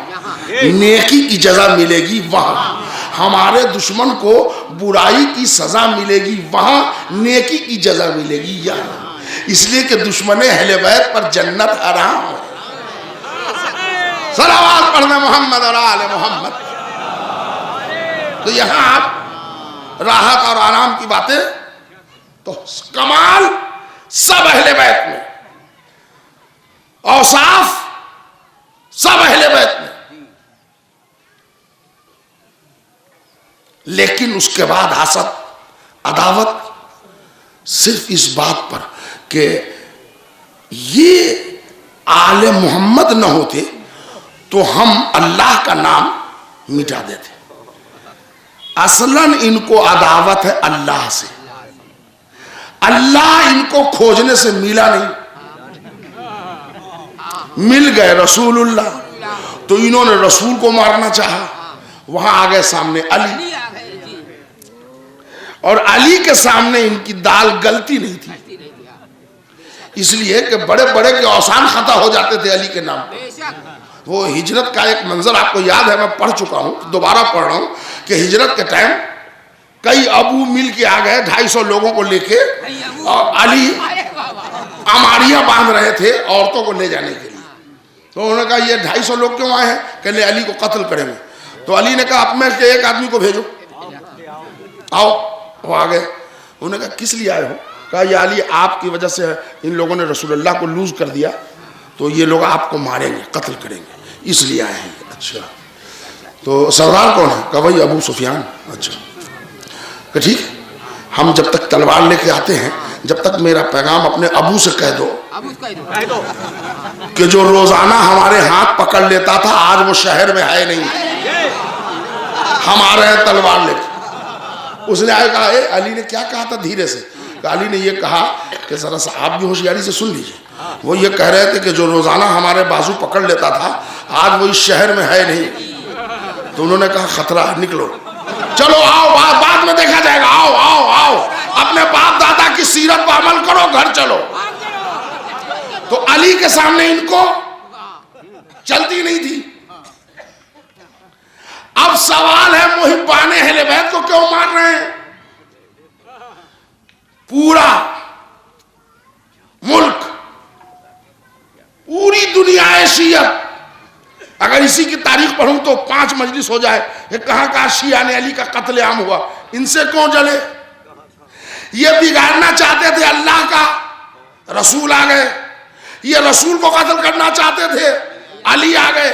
نیکی کی جزا ملے گی وہاں۔ ہمارے دشمن کو برائی کی سزا ملے گی وہاں، نیکی کی جزا ملے گی یہاں۔ اس لیے کہ دشمن اہل بیت پر جنت حرام ہے۔ صلوات پڑھنا محمد اور آل محمد. تو یہاں آپ راحت اور آرام کی باتیں تو کمال سب اہل بیت میں، اوصاف سب اہل بیت میں، لیکن اس کے بعد حسد عداوت صرف اس بات پر کہ یہ آل محمد نہ ہوتے تو ہم اللہ کا نام مٹا دیتے. اصلاً ان کو عداوت ہے اللہ سے. اللہ ان کو کھوجنے سے ملا نہیں، مل گئے رسول اللہ تو انہوں نے رسول کو مارنا چاہا. وہاں آ گئے سامنے علی، اور علی کے سامنے ان کی دال گلتی نہیں تھی، اس لیے کہ بڑے بڑے کے اوسان خطا ہو جاتے تھے علی کے نام پر. وہ ہجرت کا ایک منظر آپ کو یاد ہے، میں پڑھ چکا ہوں، دوبارہ پڑھ رہا ہوں کہ ہجرت کے ٹائم کئی ابو مل کے آ گئے 250 لوگوں کو لے کے، اور علی اماریاں باندھ رہے تھے عورتوں کو لے جانے کے لیے. تو انہوں نے کہا یہ 250 لوگ کیوں آئے ہیں؟ کہ لے علی کو قتل کریں گے. تو علی نے کہا اب میں ایک آدمی کو بھیجو، آؤ. وہ آ گئے. انہوں نے کہا کس لیے آئے ہو؟ کہا یہ علی آپ کی وجہ سے ان لوگوں نے رسول اللہ کو لوز کر دیا تو یہ لوگ آپ کو ماریں گے، قتل کریں گے، اس لیے آئے ہیں. اچھا تو سردار کون ہے؟ کہا بھائی ابو سفیان. اچھا کہ ٹھیک ہے، ہم جب تک تلوار لے کے آتے ہیں جب تک میرا پیغام اپنے ابو سے کہہ دو کہ جو روزانہ ہمارے ہاتھ پکڑ لیتا تھا آج وہ شہر میں ہے نہیں، ہم آ رہے ہیں تلوار لے کے. اس نے آئے کہا علی نے کیا کہا تھا دھیرے سے؟ کہ علی نے یہ کہا کہ ذرا سا آپ بھی ہوشیاری سے سن لیجئے. وہ یہ کہہ رہے تھے کہ جو روزانہ ہمارے بازو پکڑ لیتا تھا آج وہ اس شہر میں ہے نہیں. تو انہوں نے کہا خطرہ ہے، نکلو، چلو آؤ، بعد میں دیکھا جائے گا، آؤ آؤ آؤ، اپنے باپ دادا کی سیرت پر عمل کرو، گھر چلو. تو علی کے سامنے ان کو چلتی نہیں تھی. اب سوال ہے محبان اہل بیت کو کیوں مار رہے ہیں؟ پورا ملک، پوری دنیا شیعہ، اگر اسی کی تاریخ پڑھوں تو 5 مجلس ہو جائے کہ کہاں کہاں شیعہ نے علی کا قتل عام ہوا. ان سے کیوں جلے؟ یہ بگاڑنا چاہتے تھے اللہ کا، رسول آ گئے. یہ رسول کو قتل کرنا چاہتے تھے، علی آ گئے.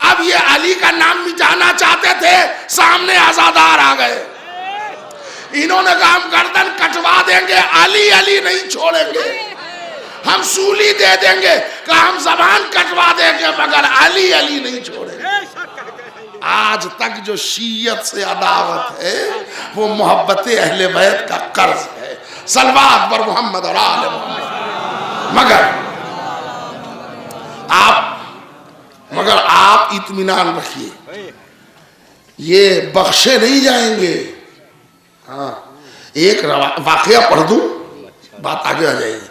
اب یہ علی کا نام مٹانا چاہتے تھے، سامنے عزادار آ گئے. انہوں نے کہا ہم گردن کٹوا دیں گے، علی علی نہیں چھوڑیں گے، ہم سولی دے دیں گے، کہ ہم زبان کٹوا دیں گے مگر علی علی نہیں چھوڑیں گے. آج تک جو شیعت سے عداوت ہے وہ محبت اہل بیت کا قرض ہے. صلوات پر محمد اور آل محمد. مگر آپ اطمینان رکھیے، یہ بخشے نہیں جائیں گے. ہاں ایک واقعہ پڑھ دوں بات آگے آ جائے گی.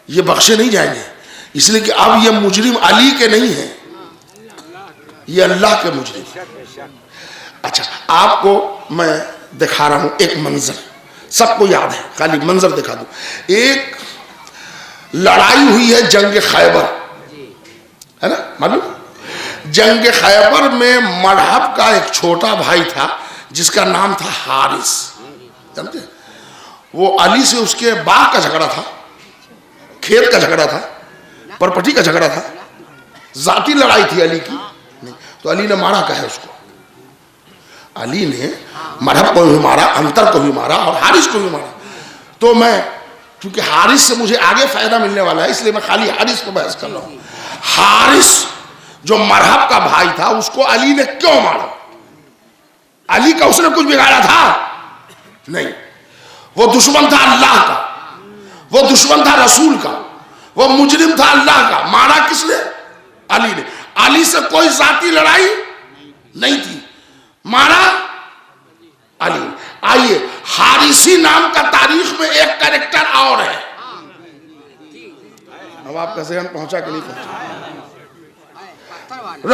یہ بخشے نہیں جائیں گے، اس لیے کہ اب یہ مجرم علی کے نہیں ہیں، یہ اللہ کے مجرم. اچھا آپ کو میں دکھا رہا ہوں ایک منظر، سب کو یاد ہے، خالی منظر دکھا دوں. ایک لڑائی ہوئی ہے جنگ خیبر، ہے نا معلوم؟ جنگ خیبر میں مرحب کا ایک چھوٹا بھائی تھا جس کا نام تھا حارث. جانتے ہیں وہ علی سے اس کے باغ کا جھگڑا تھا، کھیت کا جھگڑا تھا، پرپٹی کا جھگڑا تھا، ذاتی لڑائی تھی علی کی. تو علی نے مارا کہا ہے اس کو، علی نے مرحب کو بھی مارا، انتر کو بھی مارا اور حارث کو بھی مارا. تو میں چونکہ حارث سے مجھے آگے فائدہ ملنے والا ہے اس لیے میں خالی حارث کو بحث کر رہا ہوں. حارث جو مرحب کا بھائی تھا اس کو علی نے کیوں مارا؟ علی کا اس نے کچھ بگاڑا تھا؟ نہیں. وہ دشمن تھا اللہ کا، وہ دشمن تھا رسول کا، وہ مجرم تھا اللہ کا. مارا کس نے؟ علی نے. علی سے کوئی ذاتی لڑائی نہیں تھی، مارا علی. آئیے حارثی نام کا تاریخ میں ایک کریکٹر اور ہے. اب آپ کا ذہن پہنچا کہ نہیں پہنچا؟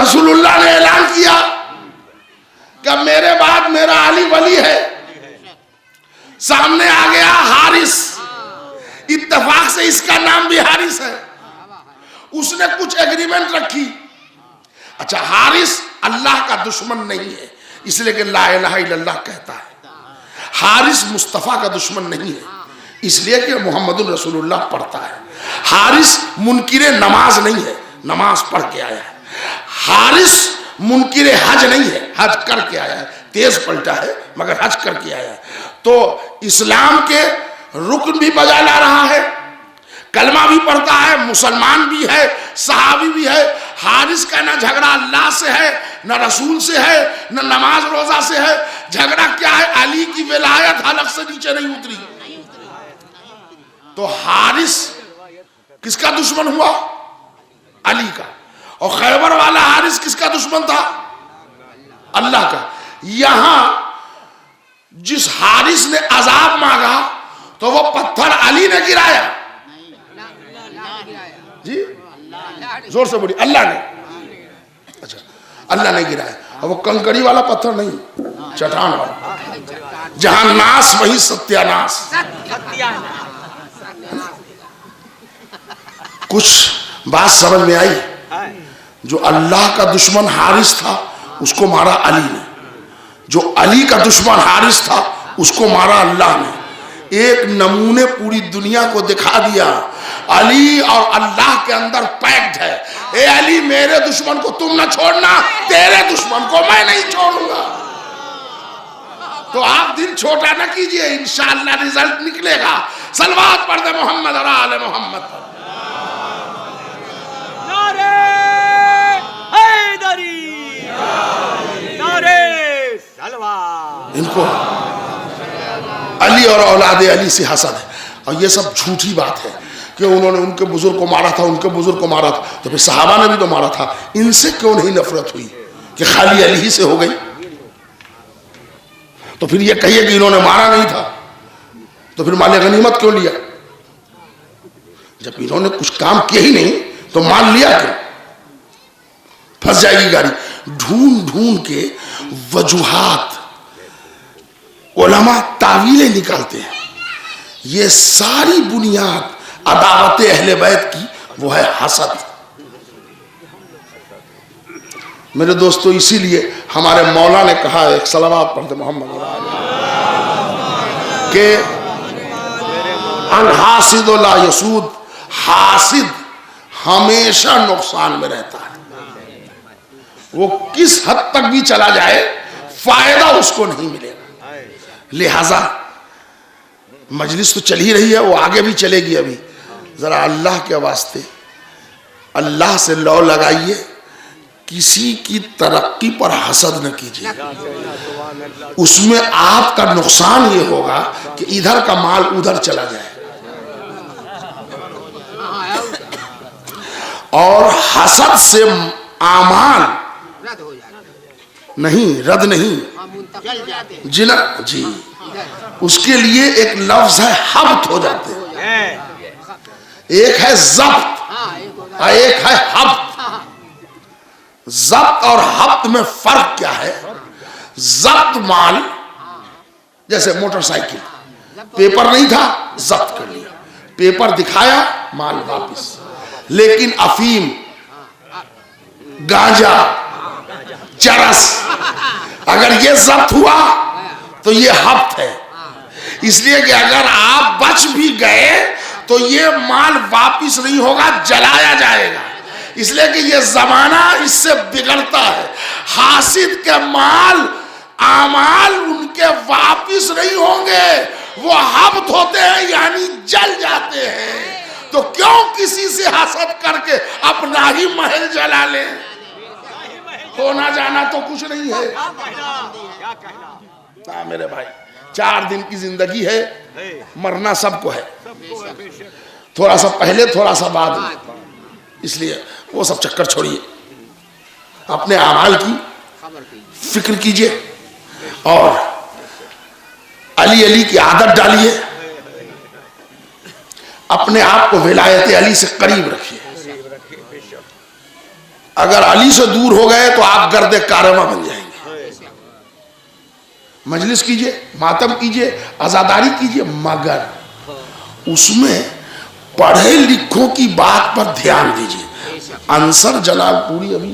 رسول اللہ نے اعلان کیا کہ میرے بعد میرا علی ولی ہے. سامنے آ گیا حارث، اتفاق سے اس کا نام بھی حارث ہے. اس نے کچھ ایگریمنٹ رکھی اچھا حارث اللہ کا دشمن نہیں ہے اس لیے کہ لا الہ الا اللہ کہتا ہے. حارث مصطفیٰ کا دشمن نہیں ہے اس لیے کہ محمد رسول اللہ پڑھتا ہے. حارث منکر نماز نہیں ہے، نماز پڑھ کے آیا ہے. حارث منکر حج نہیں ہے، حج کر کے آیا ہے. تیز پلٹا ہے مگر حج کر کے آیا ہے. تو اسلام کے رکن بھی بجا لا رہا ہے، کلمہ بھی پڑھتا ہے، مسلمان بھی ہے، صحابی بھی ہے. حارث کا نہ جھگڑا اللہ سے ہے، نہ رسول سے ہے، نہ نماز روزہ سے ہے. جھگڑا کیا ہے؟ علی کی ولایت حلق سے نیچے نہیں اتری. تو حارث کس کا دشمن ہوا؟ علی کا. اور خیبر والا حارث کس کا دشمن تھا؟ اللہ کا. یہاں جس حارث نے عذاب مانگا تو وہ پتھر علی نے گرایا. جی زور سے بولی. اللہ نے. اچھا اللہ نے گرایا. اور وہ کنکڑی والا پتھر نہیں، چٹان والا. جہاں ناس وہی ستیہ ناس. کچھ بات سمجھ میں آئی؟ جو اللہ کا دشمن حارث تھا اس کو مارا علی نے، جو علی کا دشمن حارث تھا اس کو مارا اللہ نے. ایک نمونے پوری دنیا کو دکھا دیا علی اور اللہ کے اندر پیکٹ ہے. اے علی میرے دشمن کو تم نہ چھوڑنا، تیرے دشمن کو میں نہیں چھوڑوں گا. تو آپ دل چھوٹا نہ کیجئے، انشاءاللہ رزلٹ نکلے گا. صلوات پڑھ دے محمد اور آل محمد پر. نعرہ حیدری، نعرہ صلوات. ان کو علی اور اولاد علی سے حسد ہے. اور یہ سب جھوٹی بات ہے کہ انہوں نے ان کے بزرگ کو مارا تھا، ان کے بزرگ کو مارا تھا. تو پھر صحابہ نے بھی تو مارا تھا. ان سے کیوں نہیں نفرت ہوئی کہ خالی علی ہی سے ہو گئی؟ تو پھر یہ کہیے کہ انہوں نے مارا نہیں تھا تو پھر مال غنیمت کیوں لیا؟ جب انہوں نے کچھ کام کیا ہی نہیں تو مال لیا کیوں؟ پھنس جائے گی گاڑی. ڈھونڈ ڈھونڈ کے وجوہات علماء تعویلیں نکالتے ہیں. یہ ساری بنیاد عداوت اہل بیت کی وہ ہے حسد. میرے دوستو اسی لیے ہمارے مولا نے کہا ہے، ایک صلوات پڑھتے محمد کہ الحاسد لا یسود، حاسد ہمیشہ نقصان میں رہتا ہے. وہ کس حد تک بھی چلا جائے فائدہ اس کو نہیں ملے گا. لہذا مجلس تو چل ہی رہی ہے، وہ آگے بھی چلے گی. ابھی ذرا اللہ کے واسطے اللہ سے لو لگائیے، کسی کی ترقی پر حسد نہ کیجیے. اس میں آپ کا نقصان یہ ہوگا کہ ادھر کا مال ادھر چلا جائے. اور حسد سے اعمال نہیں رد نہیں جنا جی اس کے لیے ایک لفظ ہے حبط ہو جاتے ہیں. ایک ہے ضبط اور ایک ہے حبط. ضبط اور حبط میں فرق کیا ہے؟ ضبط مال جیسے موٹر سائیکل، پیپر نہیں تھا ضبط کر لیا، پیپر دکھایا مال واپس. لیکن افیم، گانجا، چرس اگر یہ ضبط ہوا تو یہ حبط ہے. اس لیے کہ اگر آپ بچ بھی گئے تو یہ مال واپس نہیں ہوگا، جلایا جائے گا. اس لیے کہ یہ زمانہ اس سے بگڑتا ہے. حاسد کے مال اعمال ان کے واپس نہیں ہوں گے، وہ حبط ہوتے ہیں یعنی جل جاتے ہیں. تو کیوں کسی سے حسد کر کے اپنا ہی محل جلا لیں؟ ہونا جانا تو کچھ نہیں ہے. میرے بھائی 4 دن کی زندگی ہے، مرنا سب کو ہے. تھوڑا سا پہلے تھوڑا سا بعد میں. اس لیے وہ سب چکر چھوڑیے، اپنے اعمال کی فکر کیجئے اور علی علی کی عادت ڈالیے. اپنے آپ کو ولایت علی سے قریب رکھیے. اگر علی سے دور ہو گئے تو آپ گرد کارواں بن جائیں گے. مجلس کیجئے، ماتم کیجئے، عزاداری کیجئے، مگر اس میں پڑھے لکھوں کی بات پر دھیان دیجئے. انصر جلال پوری ابھی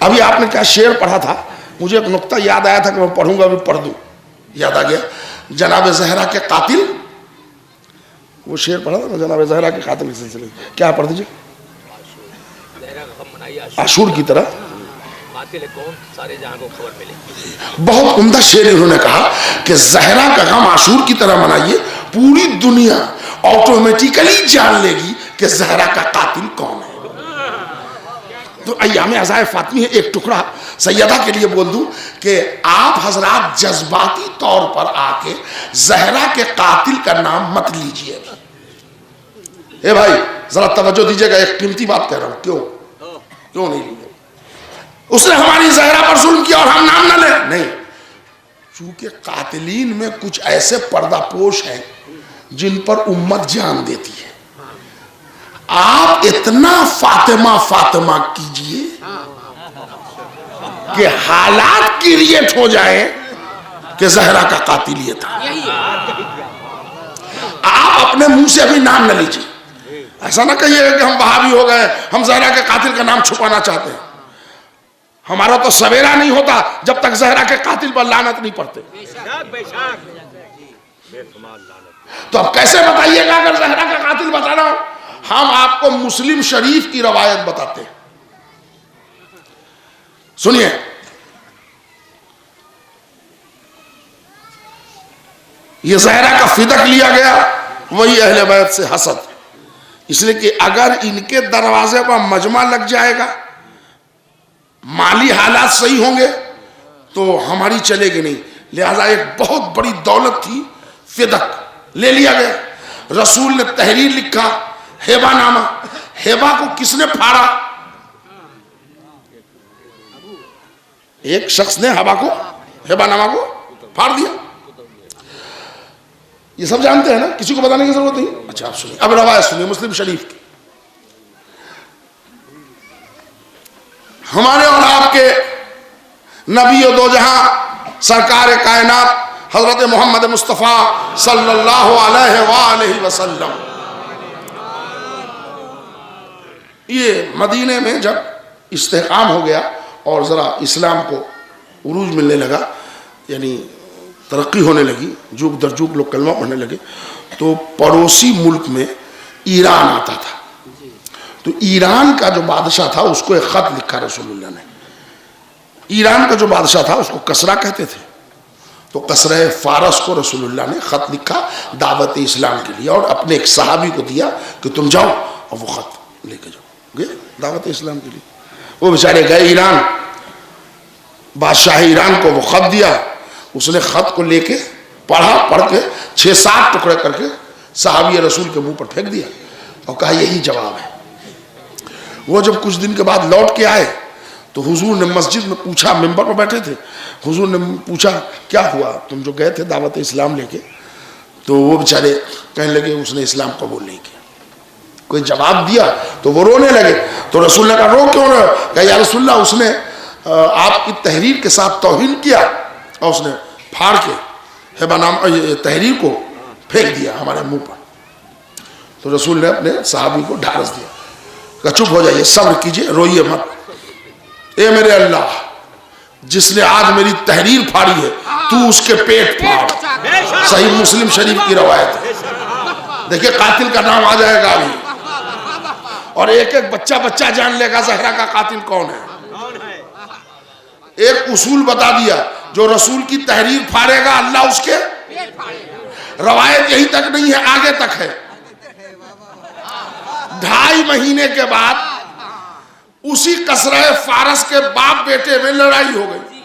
ابھی آپ نے کیا شعر پڑھا تھا, مجھے ایک نقطہ یاد آیا تھا کہ میں پڑھوں گا, ابھی پڑھ دوں, یاد آ گیا. جناب زہرا کے قاتل, وہ شعر پڑھا تھا نا جناب زہرا کے قاتل کے سلسلے میں, کیا پڑھ دیجیے. عاشور کی طرح قاتل کون سارے جہاں کو خبر ملے. بہت عمدہ شعر انہوں نے کہا کہ زہرا کا غم عاشور کی طرح منائیے, پوری دنیا آٹومیٹیکلی جان لے گی کہ زہرا کا قاتل کون ہے. تو ایام عزائے فاطمی ہے, ایک ٹکڑا سیدہ کے لیے بول دوں کہ آپ حضرات جذباتی طور پر آ کے زہرا کے قاتل کا نام مت لیجئے. اے بھائی ذرا توجہ دیجئے گا, ایک قیمتی بات کہہ رہا ہوں. کیوں نہیں لیجئے؟ اس نے ہماری زہرا پر ظلم کیا اور ہم نام نہ لیں, نہیں. چونکہ قاتلین میں کچھ ایسے پردہ پوش ہیں جن پر امت جان دیتی ہے. آپ اتنا فاطمہ فاطمہ کیجئے کہ حالات کریٹ ہو جائے کہ زہرا کا قاتل یہ تھا. آپ اپنے منہ سے ابھی نام نہ لیجئے. ایسا نہ کہیے کہ ہم وہابی ہو گئے, ہم زہرا کے قاتل کا نام چھپانا چاہتے ہیں. ہمارا تو سویرا نہیں ہوتا جب تک زہرا کے قاتل پر لعنت نہیں پڑتے. تو اب کیسے بتائیے گا اگر زہرا کا قاتل بتانا ہو؟ ہم آپ کو مسلم شریف کی روایت بتاتے ہیں, سنیے. یہ زہرا کا فدق لیا گیا وہی اہل بیت سے حسد, اس لیے کہ اگر ان کے دروازے پر مجمع لگ جائے گا, مالی حالات صحیح ہوں گے تو ہماری چلے گی نہیں. لہذا ایک بہت بڑی دولت تھی, فدق لے لیا گیا. رسول نے تحریر لکھا, ہیبا نامہ. ہیبا کو کس نے پھاڑا؟ ایک شخص نے ہیبا نامہ کو پھاڑ دیا. یہ سب جانتے ہیں نا, کسی کو بتانے کی ضرورت نہیں. اچھا آپ سنیے, اب روایت سنیے مسلم شریف کی. ہمارے اور آپ کے نبی و دو جہاں سرکار کائنات حضرت محمد مصطفیٰ صلی اللہ علیہ وآلہ وسلم, یہ مدینے میں جب استحکام ہو گیا اور ذرا اسلام کو عروج ملنے لگا, یعنی ترقی ہونے لگی, جوگ در جوگ لوگ کلمہ پڑھنے لگے, تو پڑوسی ملک میں ایران آتا تھا. تو ایران کا جو بادشاہ تھا اس کو ایک خط لکھا رسول اللہ نے. ایران کا جو بادشاہ تھا اس کو کسرا کہتے تھے, تو کسرہ فارس کو رسول اللہ نے خط لکھا دعوت اسلام کے لیے, اور اپنے ایک صحابی کو دیا کہ تم جاؤ اور وہ خط لے کے جاؤ. گئے دعوت اسلام کے لیے. وہ بیچارے گئے ایران, بادشاہ ایران کو وہ خط دیا, اس نے خط کو لے کے پڑھا, پڑھ کے 6-7 ٹکڑے کر کے صحابی رسول کے منہ پر پھینک دیا اور کہا یہی جواب ہے. وہ جب کچھ دن کے بعد لوٹ کے آئے تو حضور نے مسجد میں پوچھا, ممبر پر بیٹھے تھے, حضور نے پوچھا کیا ہوا, تم جو گئے تھے دعوت اسلام لے کے؟ تو وہ بیچارے کہنے لگے اس نے اسلام قبول نہیں کیا. کوئی جواب دیا تو وہ رونے لگے. تو رسول نے کہا رو کیوں رہے؟ کہا یا رسول اللہ اس نے آپ کی تحریر کے ساتھ توہین کیا اور اس نے پھاڑ کے ہیبا نام تحریر کو پھینک دیا ہمارے منہ پر. تو رسول نے اپنے صحابی کو ڈھارس دیا کہ چپ ہو جائیے, صبر کیجئے, روئیے مت. اے میرے اللہ, جس نے آج میری تحریر پھاڑی ہے تو اس کے پیٹ پھاڑ. صحیح مسلم شریف کی روایت ہے. دیکھیں قاتل کا نام آ جائے گا ابھی, اور ایک ایک بچہ جان لے گا زہرا کا قاتل کون ہے. ایک اصول بتا دیا, جو رسول کی تحریر پھاڑے گا اللہ اس کے. روایت یہی تک نہیں ہے, آگے تک ہے. 2.5 مہینے کے بعد اسی کسرہ فارس کے باپ بیٹے میں لڑائی ہو گئی,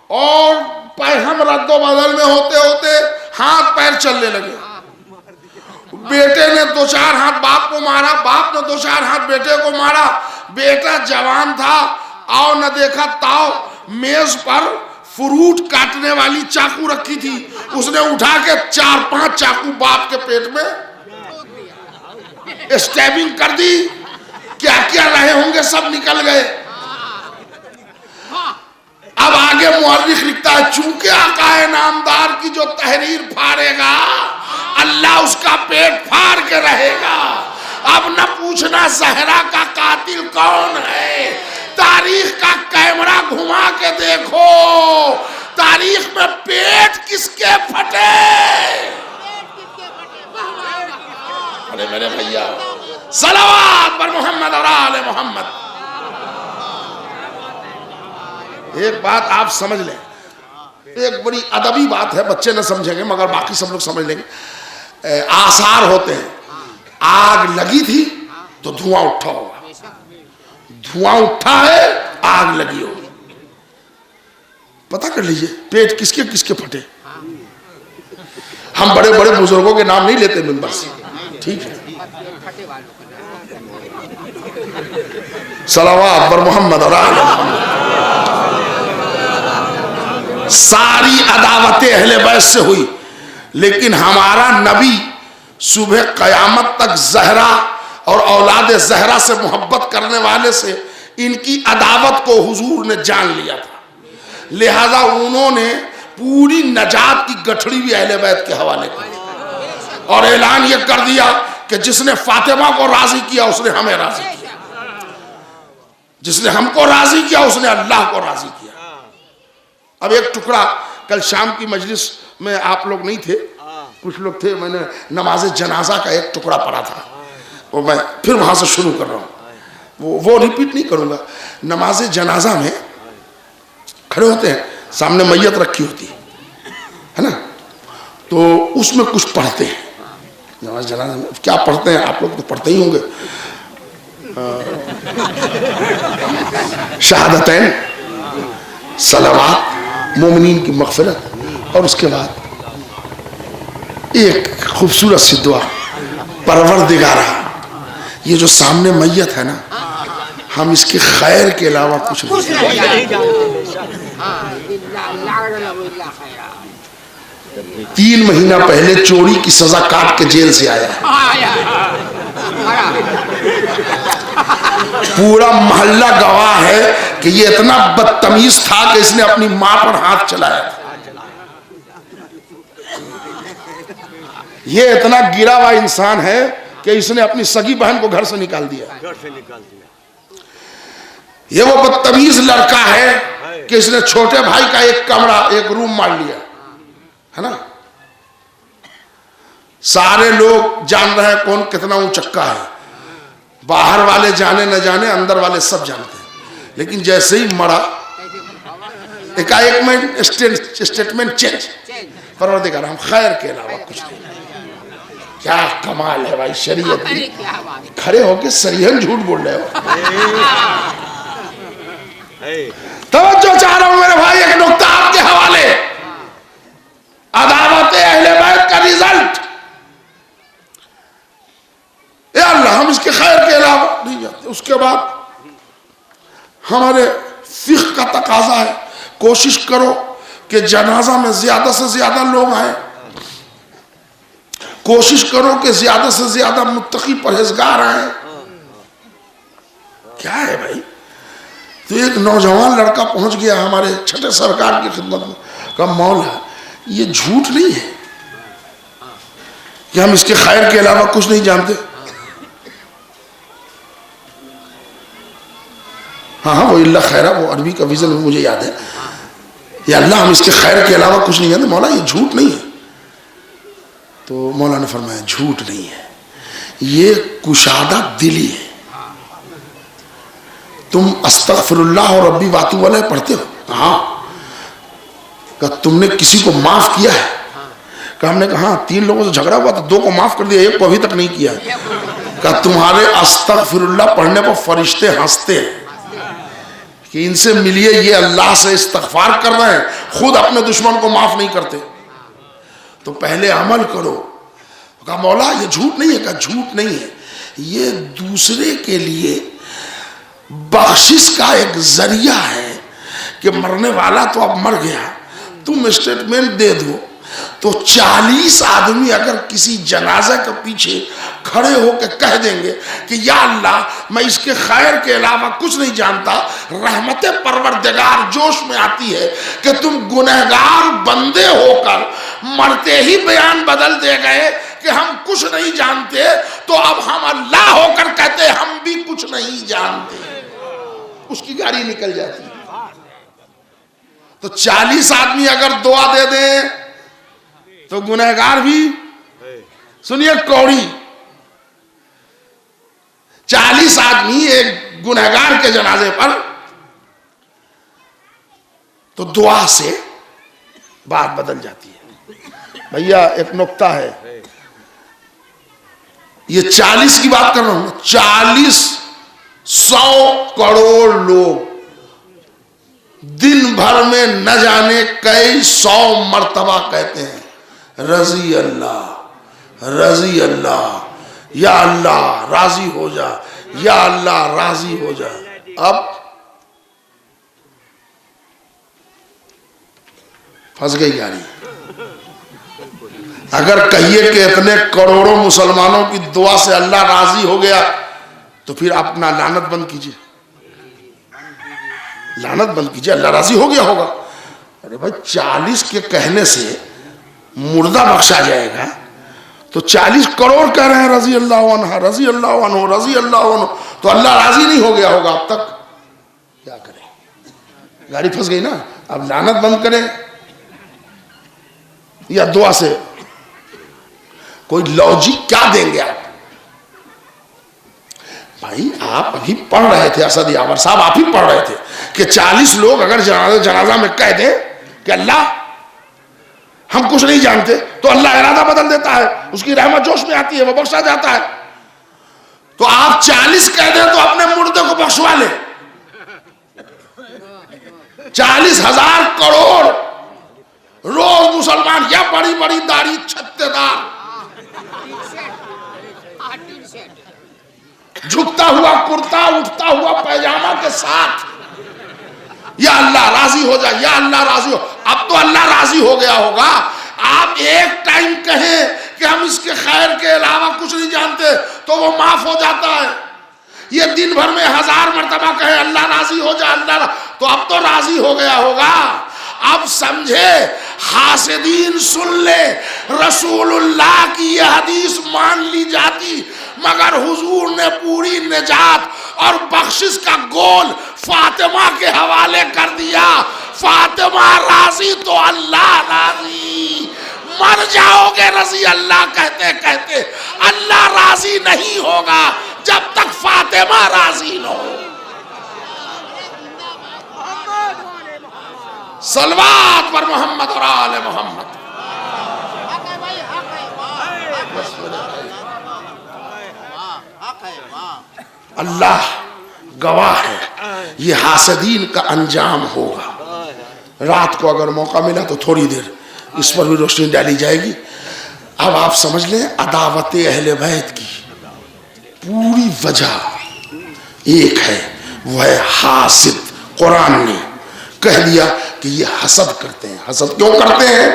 اور ہم رد و بدل میں ہوتے ہوتے ہاتھ پیر چلنے لگے. بیٹے نے 2-4 ہاتھ باپ کو مارا, باپ نے 2-4 ہاتھ بیٹے کو مارا. بیٹا جوان تھا, آؤ نہ دیکھا تاؤ, میز پر فروٹ کاٹنے والی چاقو رکھی تھی, اس نے اٹھا کے 4-5 چاقو باپ کے پیٹ میں اسٹیبنگ کر دی. کیا کیا رہے ہوں گے سب نکل گئے. اب آگے مورخ لکھتا ہے چونکہ آقا نامدار کی جو تحریر پھاڑے گا اللہ اس کا پیٹ پھاڑ کے رہے گا. اب نہ پوچھنا زہرا کا قاتل کون ہے، تاریخ کا کیمرہ گھما کے دیکھو، تاریخ میں پیٹ کس کے پھٹے۔ ارے میرے بھیا صلوات پر محمد اور آل محمد۔ ایک بات آپ سمجھ لیں، ایک بڑی ادبی بات ہے، بچے نہ سمجھیں گے مگر باقی سب لوگ سمجھ لیں گے۔ آثار ہوتے ہیں، آگ لگی تھی تو دھواں اٹھا ہوگا، دھواں اٹھا ہے آگ لگی ہوگی۔ پتہ کر لیجئے پیٹ کس کے پھٹے۔ ہم بڑے بڑے بزرگوں کے نام نہیں لیتے منبر سے، ٹھیک ہے؟ صلوات بر محمد اور آل محمد۔ ساری عداوت اہل بیت سے ہوئی، لیکن ہمارا نبی صبح قیامت تک زہرا اور اولاد زہرا سے محبت کرنے والے سے ان کی عداوت کو حضور نے جان لیا تھا، لہذا انہوں نے پوری نجات کی گٹھڑی بھی اہل بیت کے حوالے کر دی اور اعلان یہ کر دیا کہ جس نے فاطمہ کو راضی کیا اس نے ہمیں راضی کیا، جس نے ہم کو راضی کیا اس نے اللہ کو راضی کیا۔ اب ایک ٹکڑا، کل شام کی مجلس میں آپ لوگ نہیں تھے، کچھ لوگ تھے، میں نے نماز جنازہ کا ایک ٹکڑا پڑھا تھا، اور میں پھر وہاں سے شروع کر رہا ہوں، وہ ریپیٹ نہیں کروں گا۔ نماز جنازہ میں کھڑے ہوتے ہیں، سامنے میت رکھی ہوتی ہے نا، تو اس میں کچھ پڑھتے ہیں۔ نماز جنازہ میں کیا پڑھتے ہیں آپ لوگ تو پڑھتے ہی ہوں گے، شہادتین، صلوات، مومنین کی مغفرت، اور اس کے بعد ایک خوبصورت سی دعا، پروردگارہ یہ جو سامنے میت ہے نا، ہم اس کے خیر کے علاوہ کچھ نہیں جانتے۔ 3 مہینہ پہلے چوری کی سزا کاٹ کے جیل سے آیا ہے، پورا محلہ گواہ ہے کہ یہ اتنا بدتمیز تھا کہ اس نے اپنی ماں پر ہاتھ چلایا تھا، یہ اتنا گرا ہوا انسان ہے کہ اس نے اپنی سگی بہن کو گھر سے نکال دیا، یہ وہ بدتمیز لڑکا ہے کہ اس نے چھوٹے بھائی کا ایک کمرہ، ایک روم مار لیا ہے نا۔ سارے لوگ جان رہے ہیں کون کتنا اونچکا ہے، باہر والے جانے نہ جانے، اندر والے سب جانتے ہیں، لیکن جیسے ہی مرا ایک میں اسٹیٹمنٹ چینج، پروردگار ہم خیر کے علاوہ کچھ نہیں۔ کیا کمال ہے بھائی شریعت کی، کھڑے ہو کے سریحن جھوٹ بول رہے ہو۔ توجہ چاہ رہا ہوں میرے بھائی، ایک نقطہ آپ کے حوالے، عداوت اہل بیت کا رزلٹ، اے اللہ ہم اس کے خیر کے علاوہ نہیں جاتے۔ اس کے بعد ہمارے فقہ کا تقاضا ہے، کوشش کرو کہ جنازہ میں زیادہ سے زیادہ لوگ آئیں، کوشش کرو کہ زیادہ سے زیادہ متقی پرہیزگار آئیں۔ کیا ہے بھائی؟ تو ایک نوجوان لڑکا پہنچ گیا ہمارے چھٹے سرکار کی خدمت میں، کہا مولا یہ جھوٹ نہیں ہے کہ ہم اس کے خیر کے علاوہ کچھ نہیں جانتے؟ ہاں وہ اللہ خیرہ، وہ عربی کا وزن مجھے یاد ہے، یا اللہ ہم اس کے خیر کے علاوہ کچھ نہیں جانتے، مولا یہ جھوٹ نہیں ہے۔ تو مولا نے فرمایا جھوٹ نہیں ہے، یہ کشادہ دلی ہے۔ تم استغفر اللہ اور ربی واتوب علیہ پڑھتے ہو؟ ہاں۔ کہ تم نے کسی کو معاف کیا ہے؟ کہ ہم نے کہا ہاں 3 لوگوں سے جھگڑا ہوا تو 2 کو معاف کر دیا، 1 کو ابھی تک نہیں کیا ہے۔ کہ تمہارے استغفر اللہ پڑھنے پر فرشتے ہنستے ہیں کہ ان سے ملیے، یہ اللہ سے استغفار کر رہے ہیں، خود اپنے دشمن کو معاف نہیں کرتے، تو پہلے عمل کرو۔ کہا مولا یہ جھوٹ نہیں ہے؟ کہا جھوٹ نہیں ہے، یہ دوسرے کے لیے بخشش کا ایک ذریعہ ہے کہ مرنے والا تو اب مر گیا، تم اسٹیٹمنٹ دے دو تو 40 آدمی اگر کسی جنازہ کے پیچھے کھڑے ہو کے کہہ دیں گے کہ یا اللہ میں اس کے خیر کے علاوہ کچھ نہیں جانتا، رحمت پروردگار جوش میں آتی ہے کہ تم گنہگار بندے ہو کر مرتے ہی بیان بدل دے گئے کہ کہ ہم کچھ نہیں جانتے تو اب ہم اللہ ہو کر کہتے ہم بھی کچھ نہیں جانتے، اس کی گاڑی نکل جاتی ہے۔ تو 40 آدمی اگر دعا دے دیں تو گنہگار بھی سنیے کوڑی، 40 آدمی ایک گنہگار کے جنازے پر، تو دعا سے بات بدل جاتی ہے۔ بھیا ایک نکتہ ہے، یہ 40 کی بات کر رہا ہوں، 100 کروڑ لوگ دن بھر میں نہ جانے کئی 100 مرتبہ کہتے ہیں رضی اللہ رضی اللہ، یا اللہ راضی ہو جا، یا اللہ راضی ہو جا۔ اب پھنس گئی گاڑی۔ اگر کہیے کہ اتنے کروڑوں مسلمانوں کی دعا سے اللہ راضی ہو گیا تو پھر اپنا لعنت بند کیجئے، لعنت بند کیجئے، اللہ راضی ہو گیا ہوگا۔ ارے بھائی 40 کے کہنے سے مردہ بخشا جائے گا تو 40 کروڑ کہہ رہے ہیں رضی اللہ عنہ رضی اللہ عنہ رضی اللہ عنہ، تو اللہ راضی نہیں ہو گیا ہوگا اب تک، کیا کریں؟ گاڑی پھنس گئی نا۔ اب لعنت بند کریں یا دعا سے؟ کوئی لوجک کیا دیں گے آپ؟ بھائی آپ ابھی پڑھ رہے تھے، اسد یاور صاحب آپ ہی پڑھ رہے تھے کہ 40 لوگ اگر جنازہ میں کہہ دیں کہ اللہ ہم کچھ نہیں جانتے تو اللہ ارادہ بدل دیتا ہے، اس کی رحمت جوش میں آتی ہے، وہ بخشا جاتا ہے۔ تو آپ 40 کہہ دیں تو اپنے مردے کو بخشوا لیں۔ 40,000 کروڑ روز مسلمان، یا بڑی بڑی داڑھی چھتے دار، جھکتا ہوا کرتا، اٹھتا ہوا پیجامہ کے ساتھ، یا اللہ راضی ہو جائے، یا اللہ راضی ہو۔ اب تو اللہ راضی ہو گیا ہوگا۔ آپ ایک ٹائم کہیں کہ ہم اس کے خیر کے علاوہ کچھ نہیں جانتے تو وہ معاف ہو جاتا ہے۔ یہ دن بھر میں 1000 مرتبہ کہیں اللہ راضی ہو جائے، اللہ تو اب تو راضی ہو گیا ہوگا۔ اب سمجھے، حاسدین سن لے، رسول اللہ کی یہ حدیث مان لی جاتی مگر حضور نے پوری نجات اور بخشش کا گول فاطمہ کے حوالے کر دیا۔ فاطمہ راضی تو اللہ راضی، مر جاؤ گے رضی اللہ کہتے کہتے، اللہ راضی نہیں ہوگا جب تک فاطمہ راضی نہ ہو۔ صلوات پر محمد اور آل محمد۔ اللہ گواہ ہے، یہ حاسدین کا انجام ہوگا۔ رات کو اگر موقع ملا تو تھوڑی دیر اس پر بھی روشنی ڈالی جائے گی۔ اب آپ سمجھ لیں عداوت اہل بیت کی پوری وجہ ایک ہے، وہ ہے حاسد۔ قرآن نے کہہ دیا کہ یہ حسد کرتے ہیں۔ حسد کیوں کرتے ہیں؟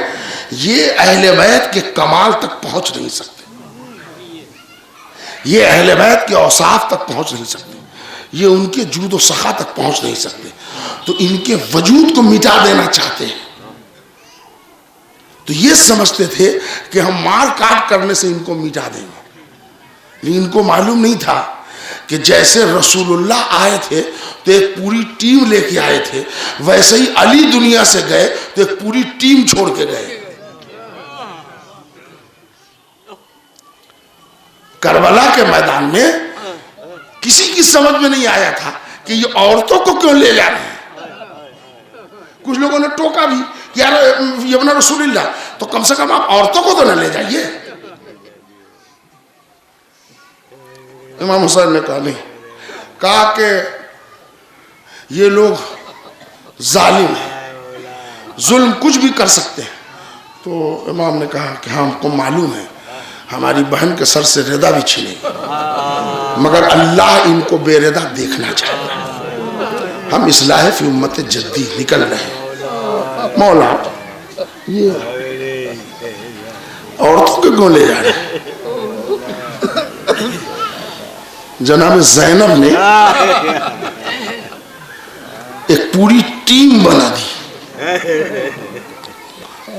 یہ اہل بیت کے کمال تک پہنچ نہیں سکتے، یہ اہل بیت کے اوصاف تک پہنچ نہیں سکتے، یہ ان کے جود و سخا تک پہنچ نہیں سکتے، تو ان کے وجود کو مٹا دینا چاہتے ہیں۔ تو یہ سمجھتے تھے کہ ہم مار کاٹ کرنے سے ان کو مٹا دیں گے، لیکن ان کو معلوم نہیں تھا کہ جیسے رسول اللہ آئے تھے تو ایک پوری ٹیم لے کے آئے تھے، ویسے ہی علی دنیا سے گئے تو ایک پوری ٹیم چھوڑ کے گئے۔ کربلا کے میدان میں کسی کی سمجھ میں نہیں آیا تھا کہ یہ عورتوں کو کیوں لے جا رہے ہیں۔ کچھ لوگوں نے ٹوکا بھی کہ یار یمن رسول اللہ، تو کم سے کم آپ عورتوں کو تو نہ لے جائیے۔ امام حسین نے کہا نہیں، کہا کہ یہ لوگ ظالم ہیں، ظلم کچھ بھی کر سکتے ہیں۔ تو امام نے کہا کہ ہم کو معلوم ہے ہماری بہن کے سر سے ردا بھی چھینے گی، مگر اللہ ان کو بے ردا دیکھنا چاہتا ہے۔ ہم اصلاح فی امت جدی نکل رہے ہیں۔ مولا یہ عورتوں کو کیوں لے جا رہے ہیں؟ جناب زینب نے ایک پوری ٹیم بنا دی،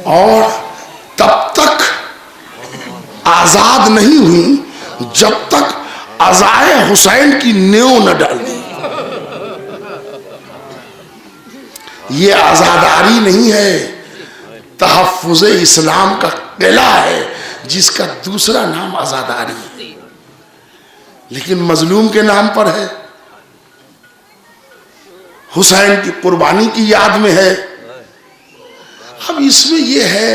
اور تب تک آزاد نہیں ہوئی جب تک عزائے حسین کی نیو نہ ڈال دی. یہ آزاداری نہیں ہے، تحفظ اسلام کا قلعہ ہے جس کا دوسرا نام آزاداری ہے، لیکن مظلوم کے نام پر ہے، حسین کی قربانی کی یاد میں ہے. اب اس میں یہ ہے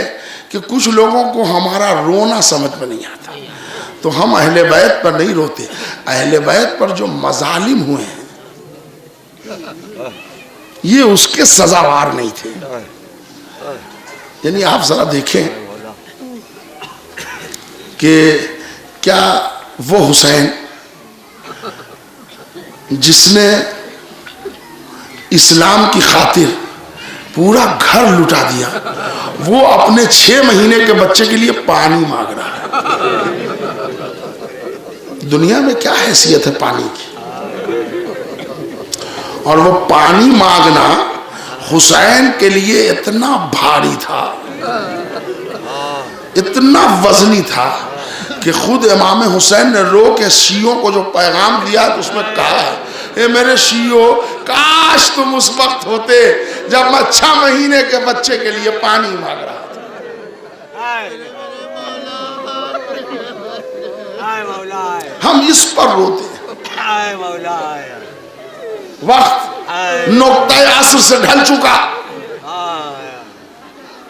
کہ کچھ لوگوں کو ہمارا رونا سمجھ میں نہیں آتا، تو ہم اہل بیت پر نہیں روتے. اہل بیت پر جو مظالم ہوئے ہیں یہ اس کے سزاوار نہیں تھے. یعنی آپ ذرا دیکھیں کہ کیا وہ حسین جس نے اسلام کی خاطر پورا گھر لٹا دیا، وہ اپنے 6 مہینے کے بچے کے لیے پانی مانگ رہا ہے. دنیا میں کیا حیثیت ہے پانی کی؟ اور وہ پانی مانگنا حسین کے لیے اتنا بھاری تھا، اتنا وزنی تھا کہ خود امام حسین نے رو کے شیعوں کو جو پیغام دیا تو اس میں کہا ہے، اے میرے شیعوں، کاش تم اس وقت ہوتے جب میں 6 مہینے کے بچے کے لیے پانی مانگ رہا تھا. ہم اس پر روتے ہیں. وقت نقطۂ عصر سے ڈھل چکا.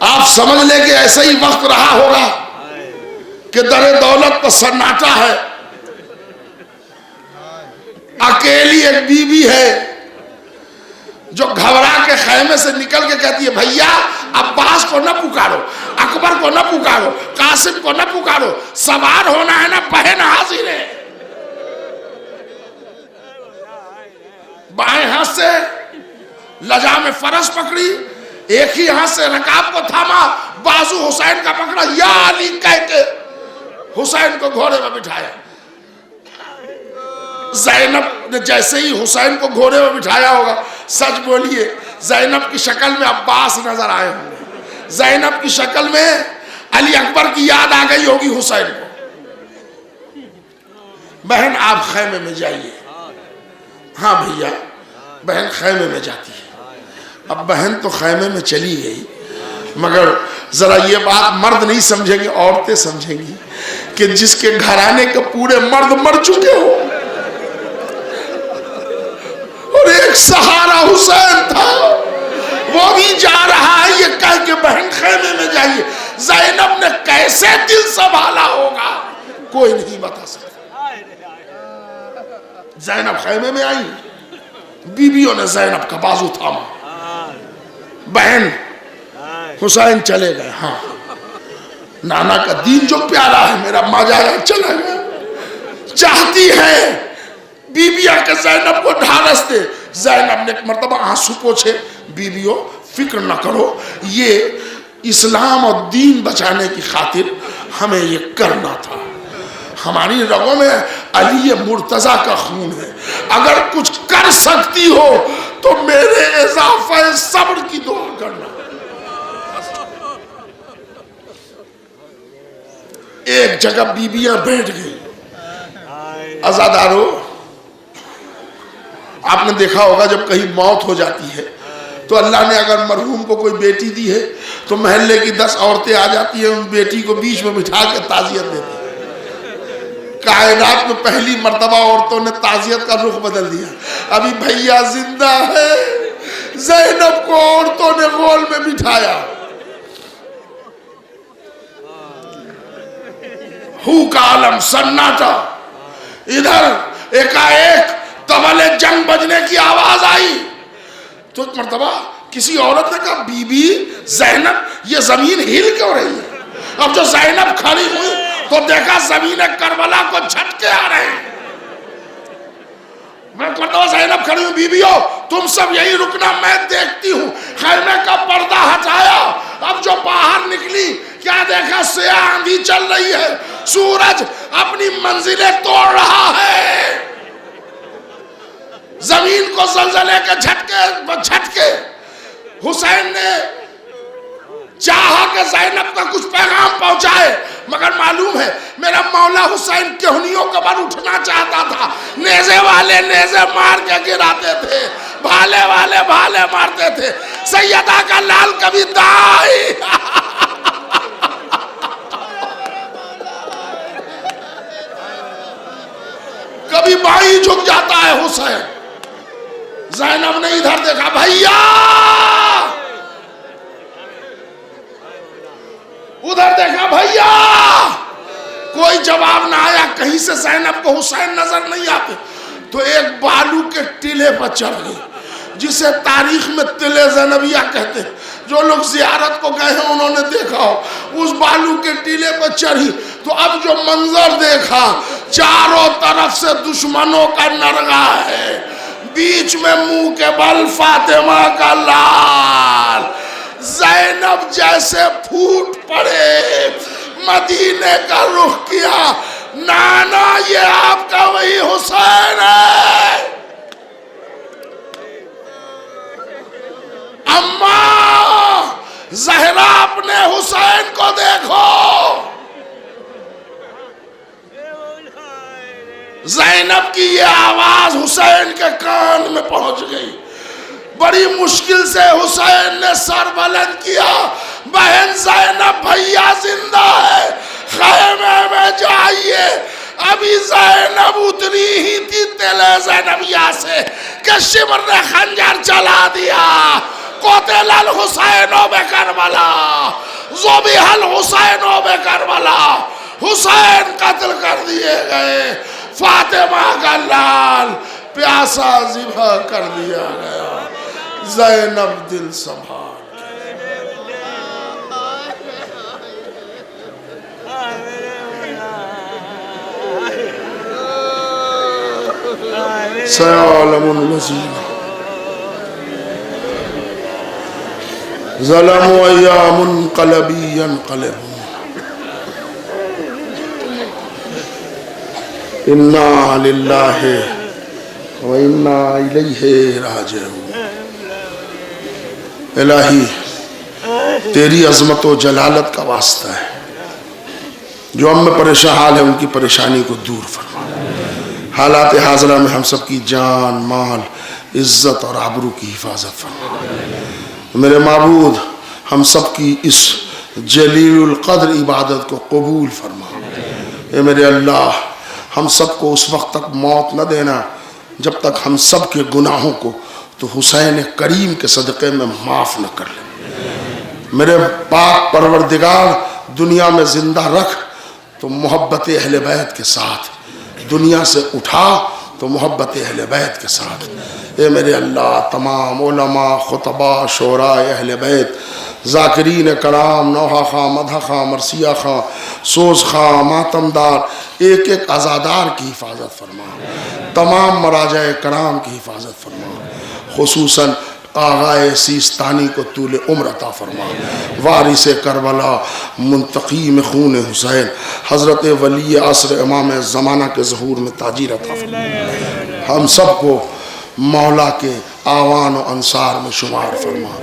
آپ سمجھ لیں کہ ایسا ہی وقت رہا ہوگا کہ در دولت پر سناٹا ہے، اکیلی ایک بی بی ہے جو گھبرا کے خیمے سے نکل کے کہتی ہے، بھیا عباس کو نہ پکارو، اکبر کو نہ پکارو، قاسم کو نہ پکارو، سوار ہونا ہے نا، بہن حاضر ہے. بائیں ہاتھ سے لجام فرس پکڑی، ایک ہی ہاتھ سے رکاب کو تھاما، بازو حسین کا پکڑا، یا علی کہہ کے حسین کو گھوڑے میں بٹھایا. زینب نے جیسے ہی حسین کو گھوڑے میں بٹھایا ہوگا، سچ بولیے زینب کی شکل میں عباس نظر آئے ہوں گے، زینب کی شکل میں علی اکبر کی یاد آ گئی ہوگی حسین کو. بہن آپ خیمے میں جائیے. ہاں بھیا، بہن خیمے میں جاتی ہے. اب بہن تو خیمے میں چلی گئی، مگر ذرا یہ بات مرد نہیں سمجھیں گے، عورتیں سمجھیں گی کہ جس کے گھرانے کے پورے مرد مر چکے ہو اور ایک سہارا حسین تھا، وہ بھی جا رہا ہے یہ کہہ کے بہن خیمے میں جائیے. زینب نے کیسے دل سنبھالا ہوگا کوئی نہیں بتا سکتا. زینب خیمے میں آئی، بیویوں نے زینب کا بازو تھاما. بہن حسین چلے گئے. ہاں، نانا کا دین جو پیارا ہے، میرا ماجایا چلا گیا. چاہتی ہے بیویاں کہ زینب کو ڈھارس دے. زینب نے ایک مرتبہ آنسو پوچھے، بیویوں فکر نہ کرو، یہ اسلام اور دین بچانے کی خاطر ہمیں یہ کرنا تھا. ہماری رگوں میں علی مرتضیٰ کا خون ہے، اگر کچھ کر سکتی ہو تو میرے اضافہ صبر کی دعا کرنا. ایک جگہ بیویاں بیٹھ گئی. عزادارو، آپ نے دیکھا ہوگا جب کہیں موت ہو جاتی ہے تو اللہ نے اگر مرحوم کو کوئی بیٹی دی ہے تو محلے کی 10 عورتیں آ جاتی ہیں، ان بیٹی کو بیچ میں بٹھا کے تعزیت دیتی ہیں. کائنات میں پہلی مرتبہ عورتوں نے تعزیت کا رخ بدل دیا. ابھی بھیا زندہ ہے، زینب کو عورتوں نے غول میں بٹھایا. ہو کا عالم سناٹا. ادھر ایک طبل جنگ بجنے کی آواز آئی تو ایک مرتبہ کسی عورت نے کہا، بی بی زینب یہ زمین ہل کیوں رہی ہے؟ اب جو زینب کھڑی ہوئی تو دیکھا زمین کربلا کو جھٹکے آ رہے ہیں. میں کہتا ہوں زینب کھڑی ہوں، بیویوں تم سب یہی رکنا، میں دیکھتی ہوں. خیمے کا پردہ ہٹایا، اب جو باہر نکلی کیا دیکھا؟ سیاہ آندھی چل رہی ہے، سورج اپنی منزلیں توڑ رہا ہے. زمین کو زلزلے کے جھٹکے. حسین نے چاہا کہ زینب کا کچھ پیغام پہنچائے، مگر معلوم ہے میرا مولا حسین کہنیوں کے بر اٹھنا چاہتا تھا، نیزے والے نیزے مار کے گراتے تھے، بھالے والے بھالے مارتے تھے، سیدہ کا لال کبھی دائی کبھی بائیں جھک جاتا ہے حسین. زینب نے ادھر دیکھا، بھیا ادھر دیکھا، بھیا کوئی جواب نہ آیا. کہیں سے زینب کو حسین نظر نہیں آتے تو ایک بالو کے ٹیلے پر چڑھ گئی جسے تاریخ میں تلے زینبیہ کہتے ہیں. جو لوگ زیارت کو گئے ہیں انہوں نے دیکھا ہو، اس بالو کے ٹیلے پر چڑھی تو اب جو منظر دیکھا، چاروں طرف سے دشمنوں کا نرغہ ہے، بیچ میں منہ کے بل فاطمہ کا لال. زینب جیسے پھوٹ پڑے، مدینے کا رخ کیا، نانا یہ آپ کا وہی حسین ہے. اماں زہرا اپنے حسین کو دیکھو. زینب کی یہ آواز حسین کے کان میں پہنچ گئی. بڑی مشکل سے حسین نے سر بلند کیا، بہن زینب بھیا زندہ ہے، خیمے میں جائیے. ابھی زینب اتری ہی تھی تلے زینبیہ سے کہ شمر نے خنجر چلا دیا. قتل الحسین بکربلا، ذبح الحسین بکربلا، حسین قتل کر دیے گئے، فاطمہ کا لال پیاسا ذبح کر دیا گیا. زینب دل سنبھال سيعلم الذين ظلموا أي منقلب ينقلبون إنا لله وإنا إليه راجعون. الہی تیری عظمت و جلالت کا واسطہ ہے، جو ہم میں پریشان حال ہے ان کی پریشانی کو دور فرما. حالات حاضرہ میں ہم سب کی جان، مال، عزت اور آبرو کی حفاظت فرما. میرے معبود ہم سب کی اس جلیل القدر عبادت کو قبول فرما. اے میرے اللہ ہم سب کو اس وقت تک موت نہ دینا جب تک ہم سب کے گناہوں کو تو حسین کریم کے صدقے میں معاف نہ کر لے. میرے پاک پروردگار دنیا میں زندہ رکھ تو محبت اہل بیت کے ساتھ، دنیا سے اٹھا تو محبت اہل بیت کے ساتھ. اے میرے اللہ تمام علماء، خطباء، شعراء اہل بیت، ذاکرین کرام، نوحہ خاں، مدحہ خاں، مرثیہ خاں، سوز خاں، ماتمدار، ایک ایک عزادار کی حفاظت فرما. تمام مراجع کرام کی حفاظت فرما. خصوصاً آغائے سیستانی کو طول عمر عطا فرما. وارث کربلا، منتقیم خون حسین، حضرت ولی عصر امام زمانہ کے ظہور میں تاجیر عطا فرما. ہم سب کو مولا کے آوان و انصار میں شمار فرما.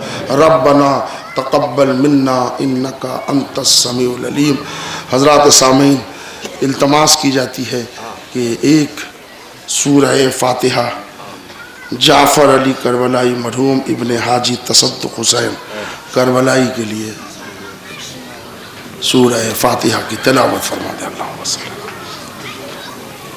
ربنا تقبل منا انکا انت السمیع العلیم. حضرات سامعین التماس کی جاتی ہے کہ ایک سورہ فاتحہ جعفر علی کربلائی مرحوم ابن حاجی تصدق حسین کربلائی کے لیے سورہ فاتحہ کی تلاوت فرما دے. اللہ وسلم.